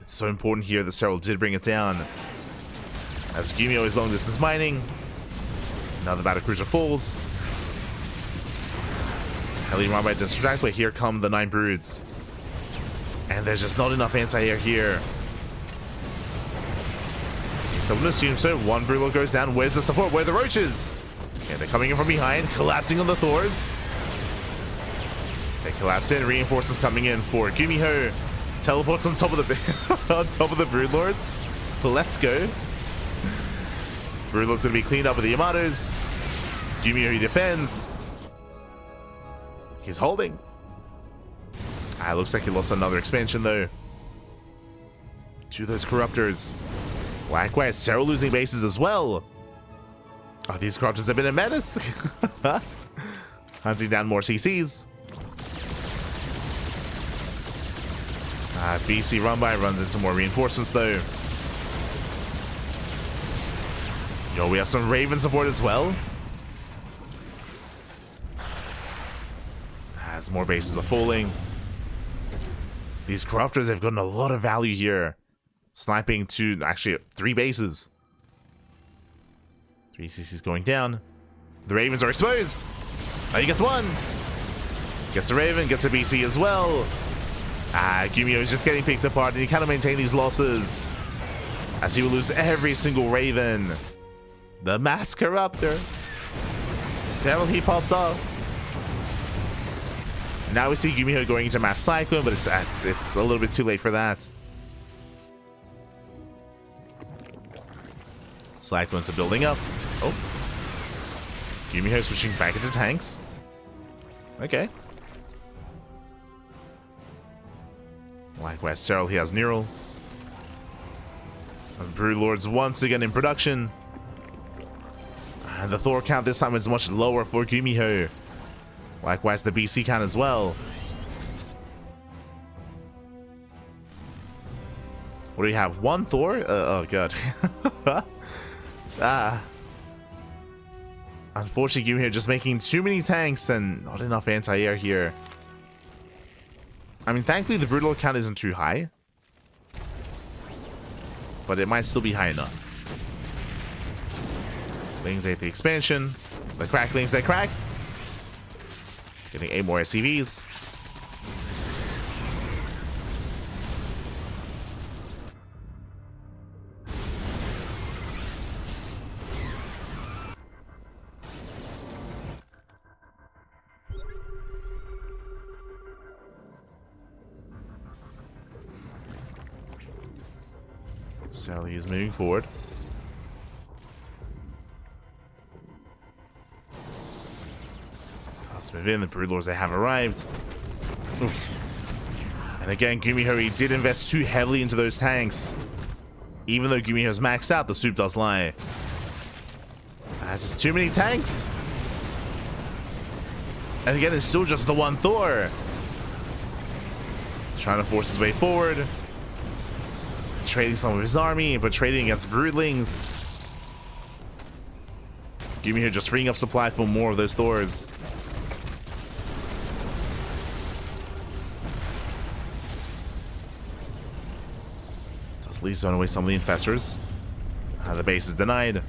It's so important here that Serral did bring it down. As Gumiho is long distance mining. Now the Battlecruiser falls. Heli run by distract, but here come the 9 Broods. And there's just not enough anti-air here. Someone assumes so. 1 Brood Lord goes down. Where's the support? Where are the Roaches? Yeah, they're coming in from behind, collapsing on the Thors. They collapse in. Reinforcements coming in for Gumiho. Teleports on top of the on top of the Brood Lords. Let's go. Brood Lord's gonna be cleaned up with the Yamatos. Gumiho, he defends. He's holding. Looks like he lost another expansion though. 2 of those Corruptors. Likewise, Serral losing bases as well. Oh, these Corruptors have been a menace. Hunting down more CCs. BC run by runs into more reinforcements though. Yo, we have some Raven support as well. As more bases are falling. These Corruptors have gotten a lot of value here. Sniping to actually 3 bases. 3 CCs going down. The Ravens are exposed. Now he gets 1. Gets a Raven, gets a BC as well. Gumiho is just getting picked apart, and he cannot maintain these losses. As he will lose every single Raven. The Mass Corruptor. Serral, he pops off. Now we see Gumiho going into Mass Cyclone, but it's a little bit too late for that. Cyclones are building up. Oh. Gumiho switching back into tanks. Okay. Likewise, Serral, he has Neural. And Brood Lords once again in production. And the Thor count this time is much lower for Gumiho. Likewise, the BC count as well. What do we have? 1 Thor? Oh, God. Unfortunately, Gumiho just making too many tanks and not enough anti-air here. I mean, thankfully, the Brood Lord count isn't too high. But it might still be high enough. Lings ate the expansion. The Cracklings, they cracked. Getting 8 more SCVs. Sally is moving forward. Let's move in. The Brood Lords, they have arrived. Oof. And again, Gumiho, he did invest too heavily into those tanks. Even though Gumiho's maxed out, the soup does lie. Just too many tanks. And again, it's still just the one Thor. Trying to force his way forward. Trading some of his army, but trading against broodlings. Gumiho just freeing up supply for more of those Thors. Just leaves on away some of the infestors. The base is denied.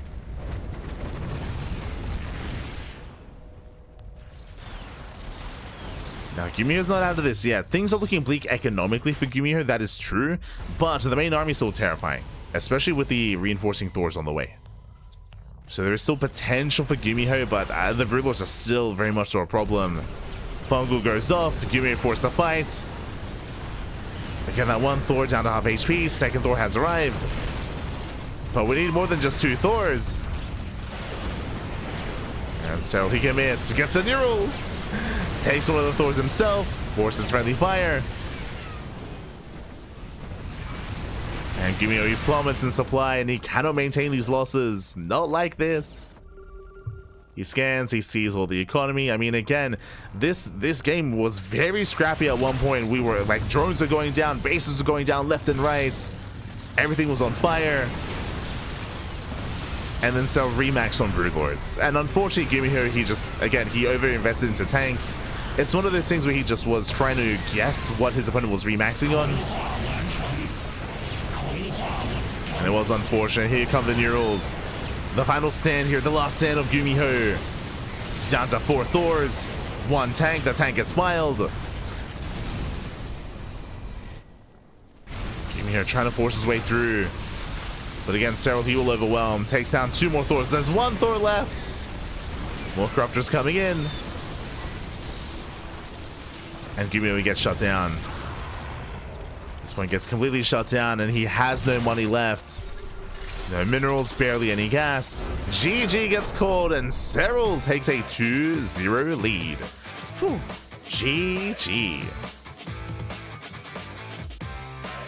Now, Gumiho's not out of this yet. Things are looking bleak economically for Gumiho, that is true, but the main army is still terrifying, especially with the reinforcing Thors on the way. So there is still potential for Gumiho, but the Broodlords are still very much a problem. Fungal goes off, Gumiho forced to fight. Again, that one Thor down to half HP, second Thor has arrived. But we need more than just 2 Thors. And Serral, he commits, gets a neural. Takes one of the Thors himself, forces friendly fire. And Gumiho, he plummets in supply and he cannot maintain these losses. Not like this. He scans, he sees all the economy. I mean, again, this game was very scrappy at one point. We were like, drones are going down, bases are going down left and right. Everything was on fire. And then Serral remaxed on Broodlords. And unfortunately, Gumiho, he just, again, he over-invested into tanks. It's one of those things where he just was trying to guess what his opponent was remaxing on. And it was unfortunate. Here come the Neurals. The final stand here, the last stand of Gumiho. Down to 4 Thors. 1 tank, the tank gets mild. Gumiho trying to force his way through. But again, Serral, he will overwhelm. Takes down 2 more Thors. There's 1 Thor left. More Corruptors coming in. And Gumiho gets shut down. This one gets completely shut down, and he has no money left. No minerals, barely any gas. GG gets called, and Serral takes a 2-0 lead. Whew. GG.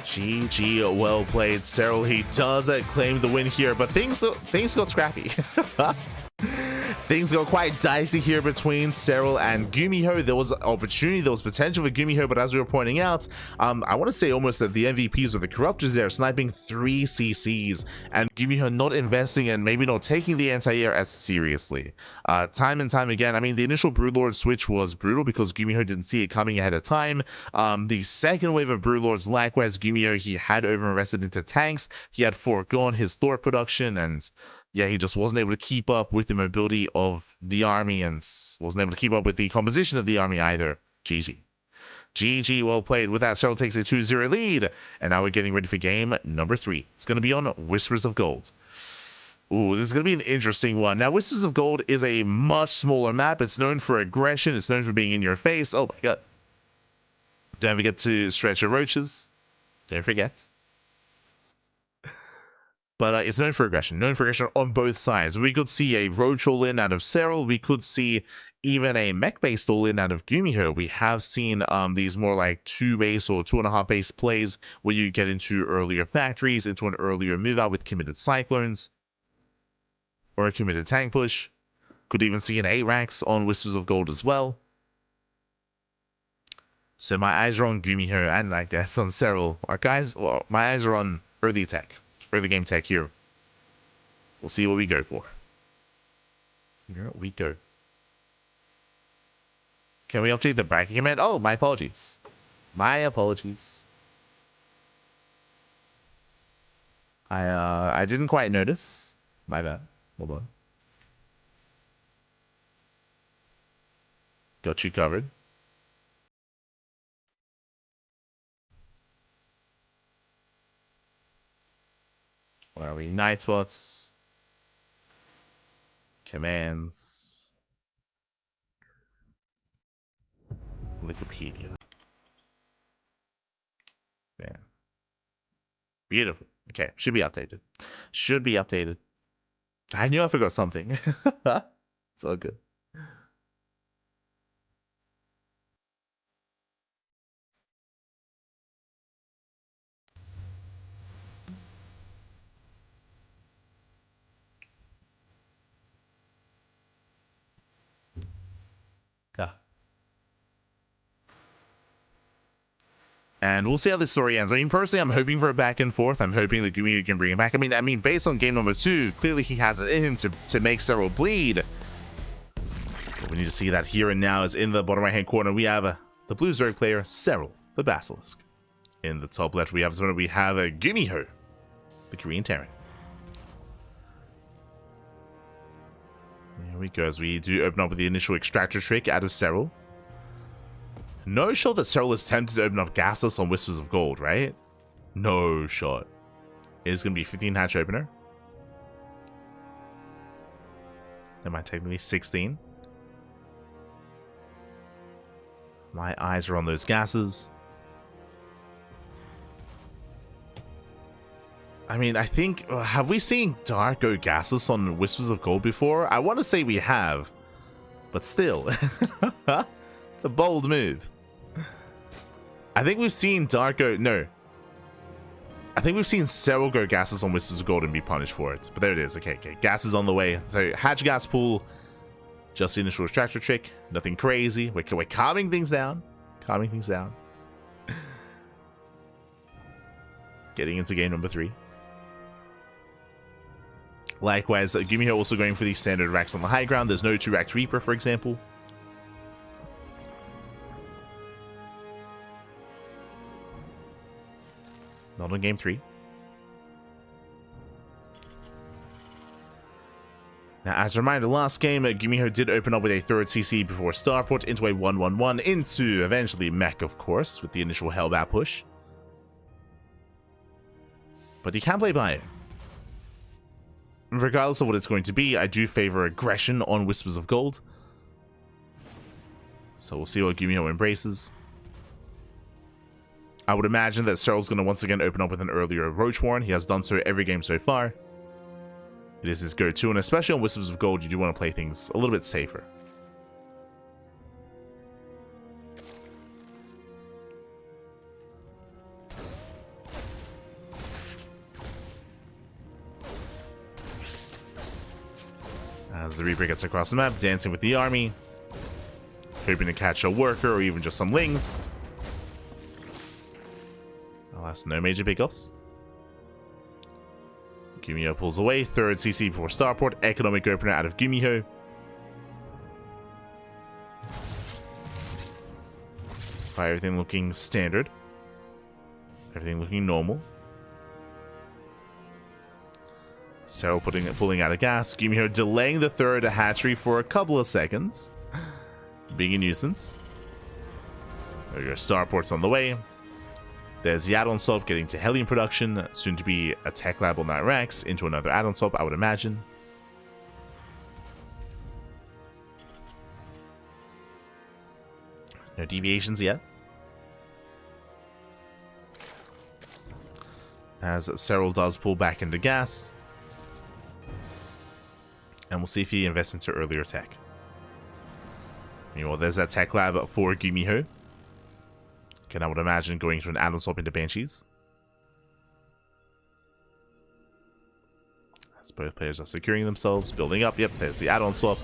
GG, well played, Serral. He does claim the win here, but things got scrappy. Things got quite dicey here between Serral and Gumiho. There was opportunity, there was potential for Gumiho, but as we were pointing out, I want to say almost that the MVPs were the Corruptors there, sniping 3 CCs, and Gumiho not investing and maybe not taking the anti-air as seriously. Time and time again, I mean, the initial Broodlord switch was brutal because Gumiho didn't see it coming ahead of time. The second wave of Broodlords, likewise, Gumiho, he had over-invested into tanks, he had foregone his Thor production, and yeah, he just wasn't able to keep up with the mobility of the army and wasn't able to keep up with the composition of the army either. GG. GG, well played. With that, Serral takes a 2-0 lead. And now we're getting ready for game number 3. It's going to be on Whispers of Gold. Ooh, this is going to be an interesting one. Now, Whispers of Gold is a much smaller map. It's known for aggression. It's known for being in your face. Oh my god. Don't forget to stretch your roaches. Don't forget. But it's known for aggression on both sides. We could see a roach all-in out of Serral. We could see even a mech-based all-in out of Gumiho. We have seen these more like 2-base or 2.5 base plays where you get into earlier factories, into an earlier move-out with committed Cyclones, or a committed tank push. Could even see an 8-racks on Whispers of Gold as well. So my eyes are on Gumiho and like that on Serral. Well, my eyes are on early tech. Early game tech here. We'll see what we go for. Here we go. Can we update the bracket command? Oh, my apologies. My apologies. I didn't quite notice. My bad. Hold on. Got you covered. Where are we? Night spots. Commands. Wikipedia. Yeah. Beautiful. Okay, should be updated. Should be updated. I knew I forgot something. It's all good. And we'll see how this story ends. I mean, personally, I'm hoping for a back and forth. I'm hoping that Gumiho can bring it back. I mean, based on game number 2, clearly he has it in him to make Serral bleed. But we need to see that here and now. Is in the bottom right-hand corner, we have the blue Zerg player, Serral, the Basilisk. In the top left, we have Gumiho, the Korean Terran. Here we go, as we do open up with the initial extractor trick out of Serral. No shot that Serral is tempted to open up gasless on Whispers of Gold, right? No shot. It is going to be 15 hatch opener. That might technically 16. My eyes are on those gases. I mean, I think... have we seen Dark go gasless on Whispers of Gold before? I want to say we have. But still. It's a bold move. I think we've seen Dark go... No. I think we've seen Serral go gases on Whispers of Gold and be punished for it. But there it is. Okay. Gas is on the way. So, hatch gas pool. Just the initial extractor trick. Nothing crazy. We're calming things down. Calming things down. Getting into game number 3. Likewise, Gumiho also going for these standard racks on the high ground. There's no 2-rack Reaper, for example. Not on game 3. Now, as a reminder, last game, Gumiho did open up with a 3rd CC before Starport into a 1-1-1 into, eventually, Mech, of course, with the initial Hellbat push. But he can play by it. Regardless of what it's going to be, I do favor aggression on Whispers of Gold. So we'll see what Gumiho embraces. I would imagine that Serral's going to once again open up with an earlier Roach Warren. He has done so every game so far. It is his go-to, and especially on Whispers of Gold, you do want to play things a little bit safer. As the Reaper gets across the map, dancing with the army, hoping to catch a worker or even just some lings. Alas, no major pickups. Gumiho pulls away, 3rd CC before Starport, economic opener out of Gumiho. So everything looking standard. Everything looking normal. Serral pulling out of gas. Gumiho delaying the 3rd hatchery for a couple of seconds. Being a nuisance. There you go, Starport's on the way. There's the add-on swap getting to Hellion production, soon to be a tech lab on that racks, into another add-on swap, I would imagine. No deviations yet. As Serral does pull back into gas. And we'll see if he invests into earlier tech. Meanwhile, there's that tech lab for Gumiho. Again, I would imagine going to an add-on swap into Banshees. As both players are securing themselves, building up. Yep, there's the add-on swap.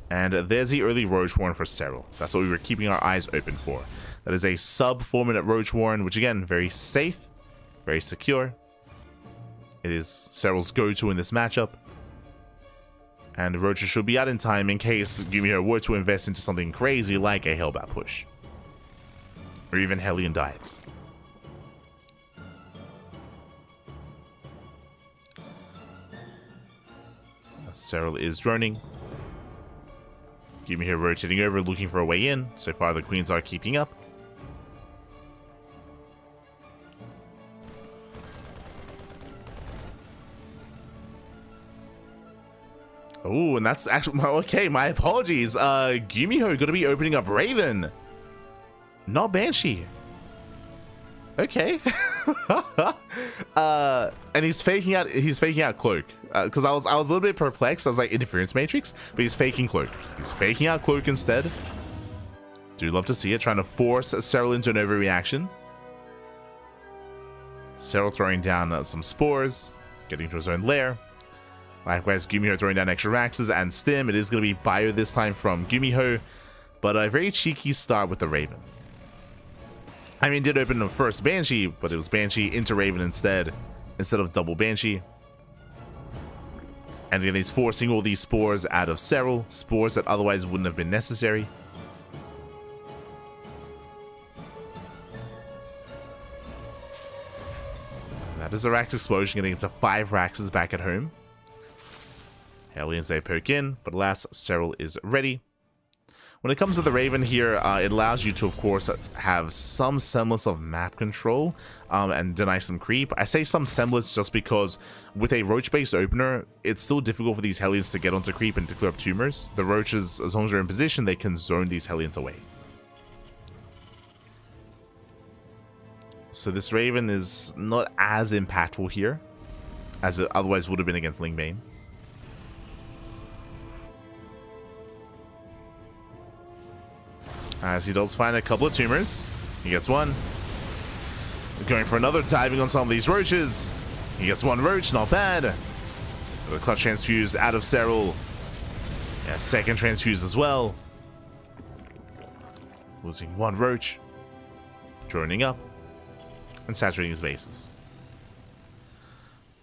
And there's the early Roach Warren for Serral. That's what we were keeping our eyes open for. That is a sub 4-minute Roach Warren, which again, very safe, very secure. It is Serral's go-to in this matchup. And the Roaches should be out in time in case Gumiho were to invest into something crazy like a Hellbat push. Or even Hellion dives. Serral is droning. Gumiho rotating over, looking for a way in. So far the Queens are keeping up. Oh, and that's actually... Okay, my apologies. Gumiho going to be opening up Raven. Not Banshee. Okay. And he's faking out Cloak. Because I was a little bit perplexed. I was like, Interference Matrix? But he's faking Cloak. He's faking out Cloak instead. Do love to see it. Trying to force Serral into an overreaction. Serral throwing down some spores. Getting to his own lair. Likewise, Gumiho throwing down extra Raxes and Stim. It is going to be Bio this time from Gumiho, but a very cheeky start with the Raven. I mean, did open the first Banshee, but it was Banshee into Raven instead of double Banshee. And again, he's forcing all these spores out of Serral, spores that otherwise wouldn't have been necessary. That is a Rax explosion, getting up to 5 Raxes back at home. Hellions, they poke in, but alas, Serral is ready. When it comes to the Raven here, it allows you to, of course, have some semblance of map control and deny some creep. I say some semblance just because with a Roach-based opener, it's still difficult for these Hellions to get onto creep and to clear up tumors. The Roaches, as long as they're in position, they can zone these Hellions away. So this Raven is not as impactful here as it otherwise would have been against Lingbane. As he does find a couple of tumors. He gets one. Going for another, diving on some of these Roaches. He gets one Roach, not bad. The clutch transfuse out of Serral. Yeah, second transfuse as well. Losing one Roach. Droning up. And saturating his bases.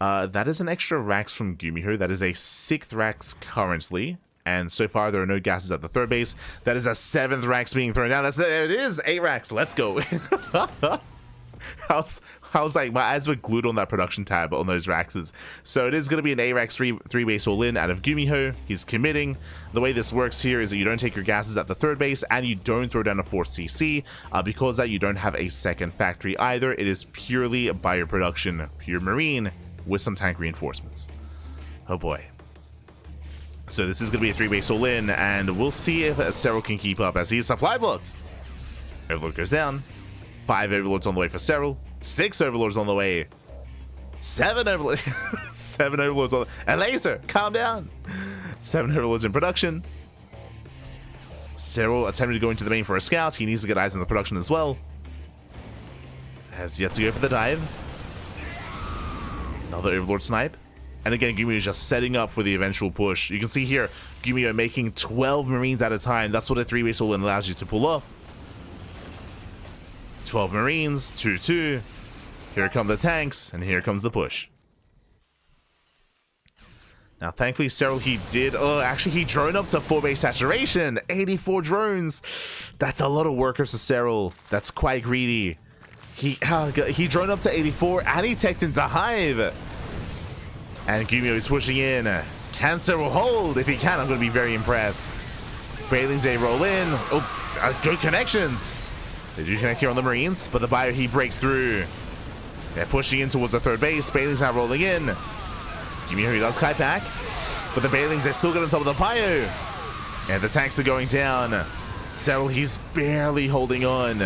That is an extra Rax from Gumiho. That is a 6th Rax currently. And so far, there are no gases at the 3rd base. That is a 7th Rax being thrown down. There it is. 8 Rax. Let's go. I was like, my eyes were glued on that production tab on those Raxes. So it is going to be an 8 Rax 3 base all in out of Gumiho. He's committing. The way this works here is that you don't take your gases at the 3rd base and you don't throw down a 4th CC. Because that you don't have a 2nd factory either. It is purely bioproduction, pure marine with some tank reinforcements. Oh boy. So this is going to be a 3 base all in, and we'll see if Serral can keep up as he is supply blocked. Overlord goes down. 5 Overlords on the way for Serral. 6 Overlords on the way. 7 Overlords. 7 Overlords on the... And Laser, calm down. 7 Overlords in production. Serral attempted to go into the main for a scout. He needs to get eyes on the production as well. Has yet to go for the dive. Another Overlord snipe. And again, Gumiho is just setting up for the eventual push. You can see here, Gumiho making 12 Marines at a time. That's what a 3 base all-in allows you to pull off. 12 Marines, 2-2. Here come the tanks, and here comes the push. Now, thankfully, Serral, he did... Oh, actually, he drone up to 4 base saturation. 84 drones. That's a lot of workers for Serral. That's quite greedy. He drone up to 84, and he teched into Hive. And Gumiho is pushing in. Can Serral hold? If he can, I'm going to be very impressed. Bailings, they roll in. Oh, good connections. They do connect here on the Marines, but the Bio, he breaks through. They're pushing in towards the 3rd base. Bailings now rolling in. Gumiho, he does kite back. But the Bailings, they're still getting on top of the Bio. And the tanks are going down. Serral, he's barely holding on.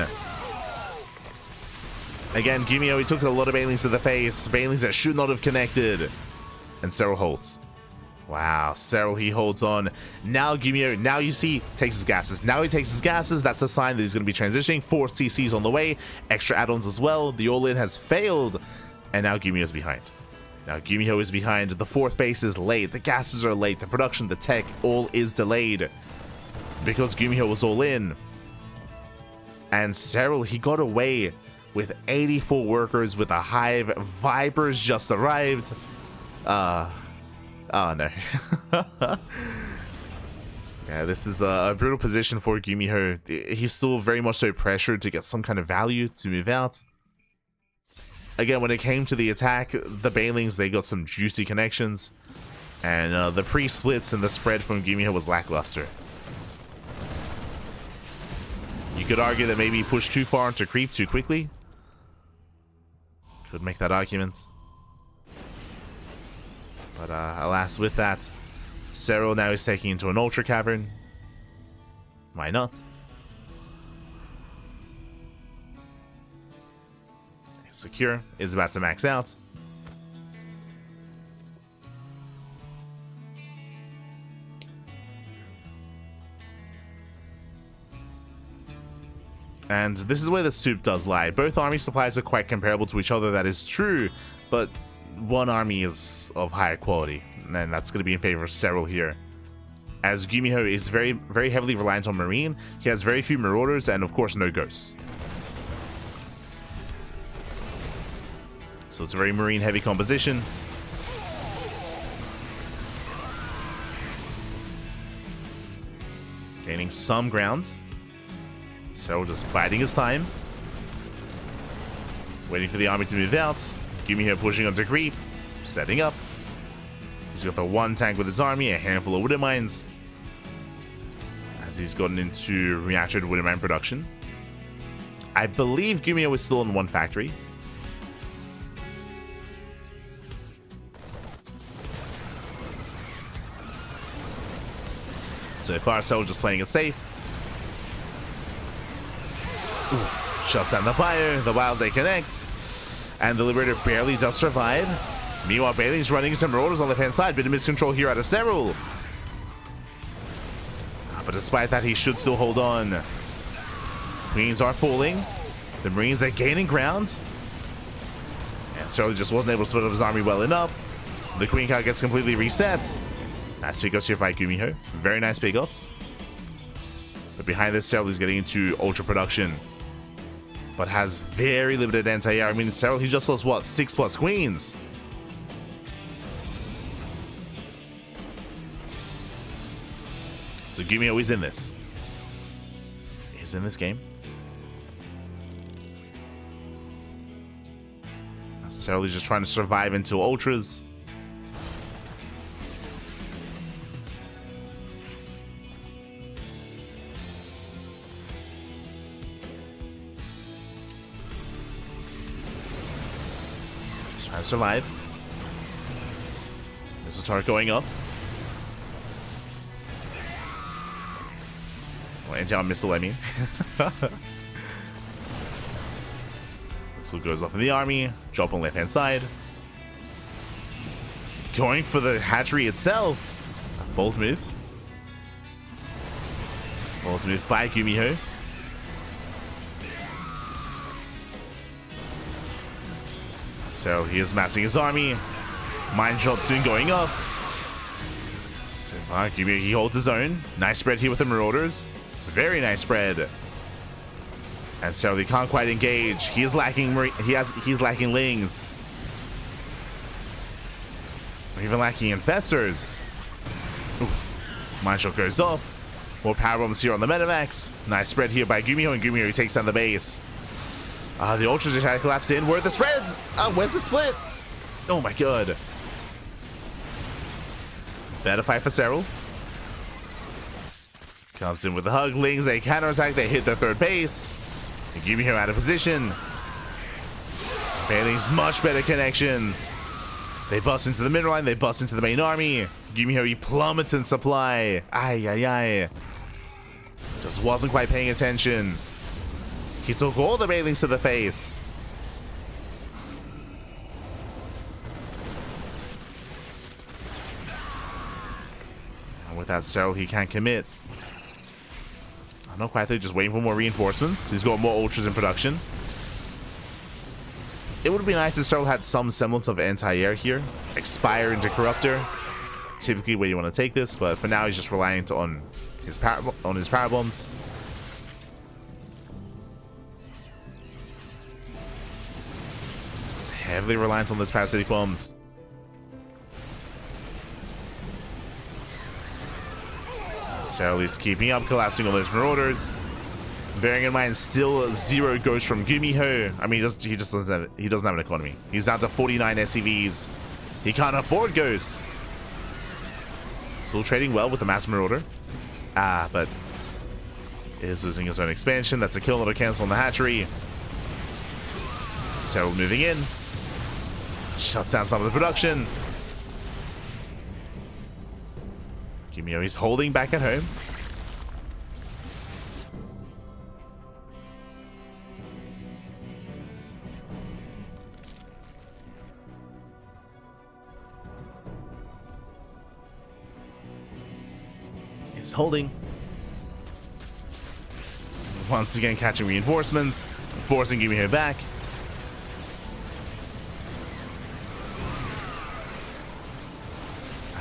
Again, Gumiho, he took a lot of Bailings to the face. Bailings that should not have connected. And Serral holds. Wow, Serral, he holds on. Now Gumiho, now you see, takes his gases. Now he takes his gases. That's a sign that he's going to be transitioning. 4 CCs on the way. Extra add-ons as well. The all-in has failed. And now Gumiho's behind. Now Gumiho is behind. The 4th base is late. The gases are late. The production, the tech, all is delayed. Because Gumiho was all in. And Serral, he got away with 84 workers with a Hive. Vipers just arrived. Oh no. Yeah, this is a brutal position for Gumiho. He's still very much so pressured to get some kind of value to move out. Again, when it came to the attack, the Bailings, they got some juicy connections. And the pre-splits and the spread from Gumiho was lackluster. You could argue that maybe he pushed too far into creep too quickly. Could make that argument. But alas, with that, Serral now is taking into an Ultra Cavern. Why not? Secure is about to max out. And this is where the soup does lie. Both army supplies are quite comparable to each other, that is true, but one army is of higher quality, and that's going to be in favor of Serral here. As Gumiho is very heavily reliant on Marine, he has very few Marauders and of course no Ghosts. So it's a very marine heavy composition. Gaining some grounds. Serral just biding his time. Waiting for the army to move out. Gumi here pushing onto creep. Setting up. He's got the one tank with his army, a handful of wooden mines. As he's gotten into reactor wooden mine production. I believe Gumio is still in one factory. So far, Serral just playing it safe. Ooh, shuts down the fire. The wilds they connect. And the Liberator barely does survive. Meanwhile, Bailey's running into Marauders on the left hand side. Bit of miscontrol here out of Serral. But despite that, he should still hold on. Queens are falling. The Marines are gaining ground. And Serral just wasn't able to split up his army well enough. The Queen card gets completely reset. Nice pickups here by Gumiho. Very nice pickups. But behind this, Serral is getting into ultra production. But has very limited anti-air. I mean, Serral, he just lost, what, 6+ queens? So Gumiho is in this. He's in this game. Serral is just trying to survive until ultras. Trying to survive. Missile turret going up. Well, anti-arm missile, I mean. Missile goes off in the army. Drop on left hand side. Going for the hatchery itself. Bold move. Bold move by Gumiho. So he is massing his army. Mine shot soon going up. So Gumiho, he holds his own. Nice spread here with the Marauders. Very nice spread. And Serral, he can't quite engage. He is lacking. He's lacking Lings. Or even lacking Infestors. Mine shot goes off. More power bombs here on the Metamax. Nice spread here by Gumiho, and Gumiho takes down the base. The ultras are trying to collapse in. Where are the spreads? Where's the split? Oh my god. Better fight for Serral. Comes in with the hug. Lings, they counterattack. They hit their third base. And Gumiho out of position. Bailing's much better connections. They bust into the middle line. They bust into the main army. Gumiho, he plummets in supply. Ay, ay, ay. Just wasn't quite paying attention. He took all the Bailings to the face. And with that, Serral, he can't commit. Not quite there, just waiting for more reinforcements. He's got more ultras in production. It would be nice if Serral had some semblance of anti-air here. Expire into Corruptor. Typically where you want to take this, but for now he's just reliant on his power bombs. He's heavily reliant on those parasitic bombs. Serral is keeping up, collapsing all those Marauders. Bearing in mind, still 0 ghosts from Gumiho. I mean, he doesn't have an economy. He's down to 49 SCVs. He can't afford ghosts. Still trading well with the Mass Marauder. But is losing his own expansion. That's a kill, not a cancel on the hatchery. Serral moving in. Shuts down some of the production. Gumiho, he's holding back at home. He's holding. Once again catching reinforcements, forcing Gumiho back.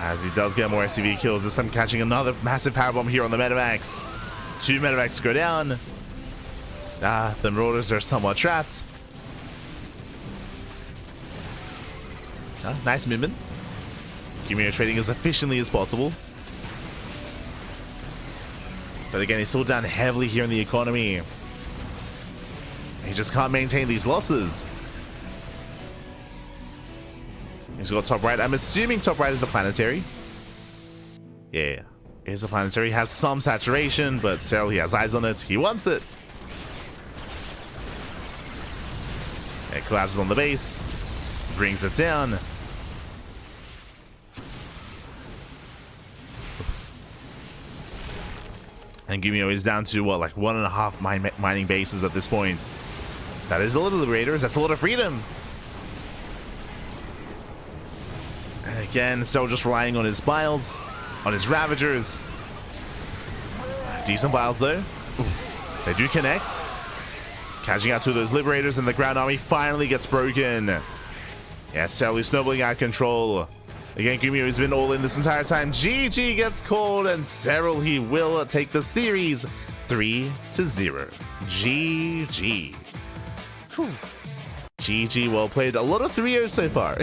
As he does get more SCV kills, this time catching another massive powerbomb here on the Metamax. 2 Metamax go down. The Marauders are somewhat trapped. Nice movement. Gumiho trading as efficiently as possible. But again, he's still down heavily here in the economy. He just can't maintain these losses. He's got top right. I'm assuming top right is a planetary. Yeah, it is a planetary. Has some saturation, but Serral, he has eyes on it. He wants it. It collapses on the base. Brings it down. And Gumiho is down to, what, like 1.5 mining bases at this point. That is a lot of liberators. That's a lot of freedom. And again, still just relying on his biles, on his ravagers. Decent biles, though. Ooh, they do connect. Catching out to those liberators, and the ground army finally gets broken. Yeah, Serral snowballing out of control. Again, Gumiho has been all in this entire time. GG gets called, and Serral, he will take the series 3-0. GG. Whew. GG, well played. A lot of 3-0s so far.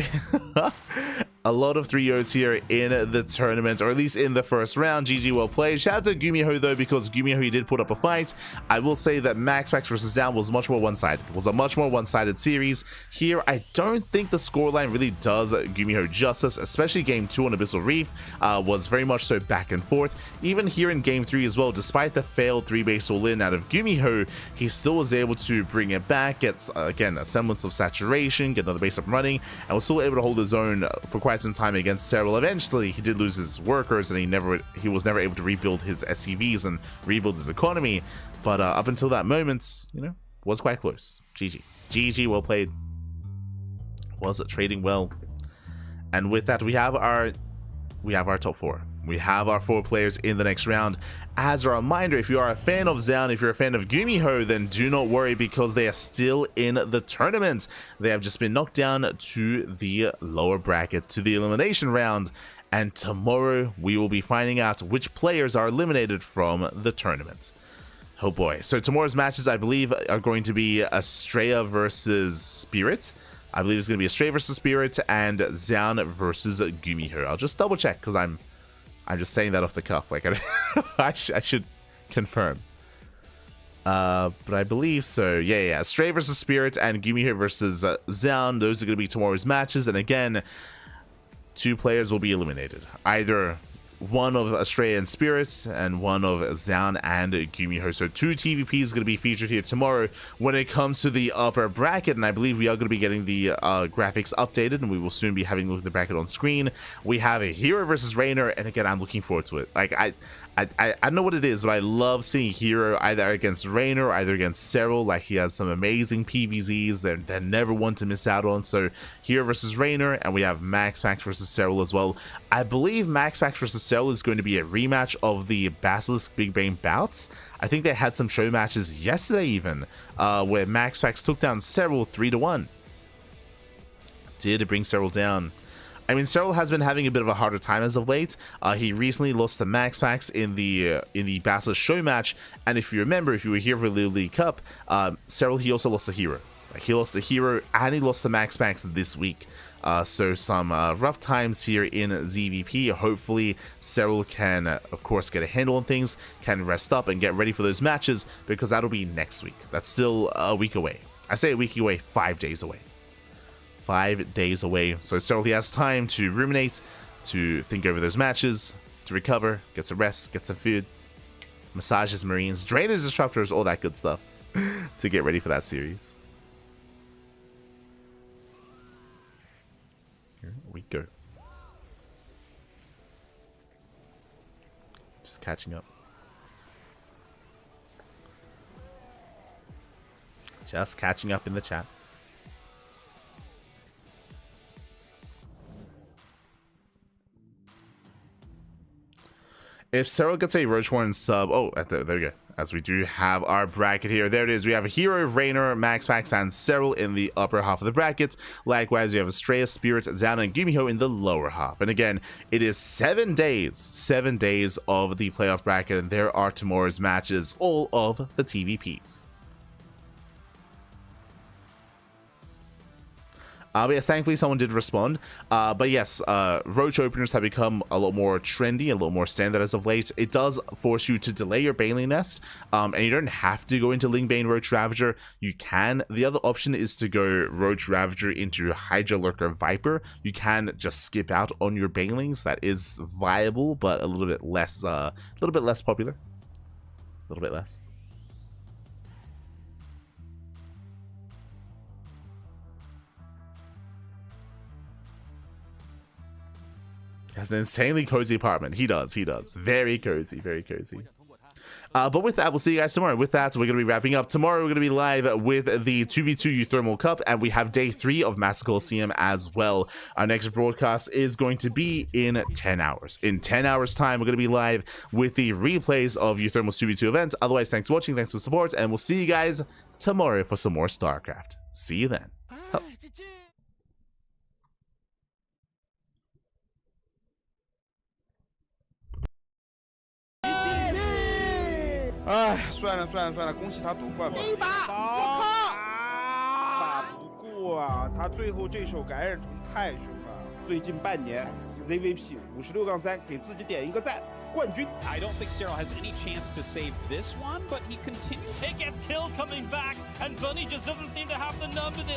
A lot of 3-0s here in the tournament, or at least in the first round. GG, well played. Shout out to Gumiho, though, because Gumiho, he did put up a fight. I will say that MaxPax versus Zoun was much more one-sided. It was a much more one-sided series. Here, I don't think the scoreline really does Gumiho justice, especially Game 2 on Abyssal Reef was very much so back and forth. Even here in Game 3 as well, despite the failed 3-base all-in out of Gumiho, he still was able to bring it back, get, again, a semblance of saturation, get another base up running, and was still able to hold his own for quite some time against Serral. Eventually, he did lose his workers, and he was never able to rebuild his SCVs and rebuild his economy. But up until that moment, you know, was quite close. GG. GG, well played. Was trading well. And with that, we have our top 4. We have our 4 players in the next round. As a reminder, if you are a fan of Zoun, if you're a fan of Gumiho, then do not worry, because they are still in the tournament. They have just been knocked down to the lower bracket, to the elimination round. And tomorrow, we will be finding out which players are eliminated from the tournament. Oh boy. So tomorrow's matches, I believe, are going to be Estrella versus Spirit. I believe it's going to be Estrella versus Spirit and Zoun versus Gumiho. I'll just double check, because I'm just saying that off the cuff. Like, I should confirm. But I believe so. Yeah. Stray versus Spirit and Gumiho versus Zoun. Those are going to be tomorrow's matches. And again, 2 players will be eliminated. Either one of Astray and Spirit, and one of Zoun and Gumiho. So 2 TVPs is going to be featured here tomorrow when it comes to the upper bracket, and I believe we are going to be getting the graphics updated, and we will soon be having a look at the bracket on screen. We have a Hero versus Rainer, and again, I'm looking forward to it. Like, I don't know what it is, but I love seeing Hero either against Rainer, either against Serral. Like, he has some amazing PVZs. They're never one to miss out on. So Hero versus Rainer, and we have MaxPax versus Serral as well. I believe MaxPax versus Serral is going to be a rematch of the Basilisk Big Brain bouts. I think they had some show matches yesterday even, where MaxPax took down Serral 3-1. Did bring Serral down. I mean, Serral has been having a bit of a harder time as of late. He recently lost to MaxPax in the Basilisk show match, and if you remember, if you were here for the Little League Cup, Serral, he also lost to Hero. He lost to Hero, and he lost to MaxPax this week. So some rough times here in ZVP. Hopefully, Serral can, of course, get a handle on things, can rest up and get ready for those matches, because that'll be next week. That's still a week away. I say a week away, 5 days away. 5 days away. So Serral, he has time to ruminate, to think over those matches, to recover, get some rest, get some food, massage his Marines, drain his disruptors, all that good stuff to get ready for that series. Here we go. Just catching up. Just catching up in the chat. If Serral gets a Roachhorn sub, there we go. As we do have our bracket here. There it is. We have a Hero, Rainer, MaxPax, and Serral in the upper half of the bracket. Likewise, we have Estrella, Spirit, Zoun, and Gumiho in the lower half. And again, it is 7 days. 7 days of the playoff bracket, and there are tomorrow's matches, all of the TVPs. But yes, thankfully someone did respond. But yes, roach openers have become a lot more trendy, a little more standard as of late. It does force you to delay your Baneling Nest, and you don't have to go into Lingbane Roach Ravager. You can. The other option is to go Roach Ravager into Hydra Lurker Viper. You can just skip out on your Banelings. That is viable, but a little bit less popular. A little bit less. He has an insanely cozy apartment. He does. Very cozy, very cozy. But with that, we'll see you guys tomorrow. With that, we're going to be wrapping up. Tomorrow, we're going to be live with the 2v2 Uthermal Cup, and we have day 3 of Massive Coliseum as well. Our next broadcast is going to be in 10 hours. In 10 hours' time, we're going to be live with the replays of Uthermal's 2v2 event. Otherwise, thanks for watching, thanks for the support, and we'll see you guys tomorrow for some more StarCraft. See you then. Oh. 哎，算了，恭喜他夺冠吧。一把，我靠！打不过啊，他最后这手感染虫太凶了。最近半年 ，ZVP 56-3给自己点一个赞，冠军。 I don't think Serral has any chance to save this one, but he continues. He gets killed coming back, and Bunny just doesn't seem to have the numbers.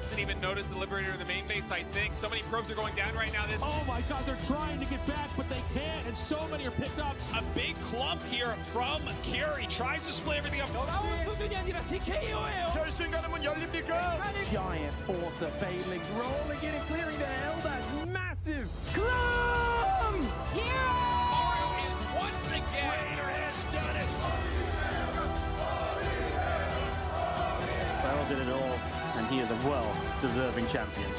Didn't even notice the Liberator in the main base, I think. So many probes are going down right now. Oh my god, they're trying to get back, but they can't, and so many are picked up. A big clump here from Curie. Tries to split everything up. Giant force of Banelings rolling in and clearing the hell. That's massive. Clum! Mario is once again. Raider has done it. Serral did it all, and he is a well-deserving champion.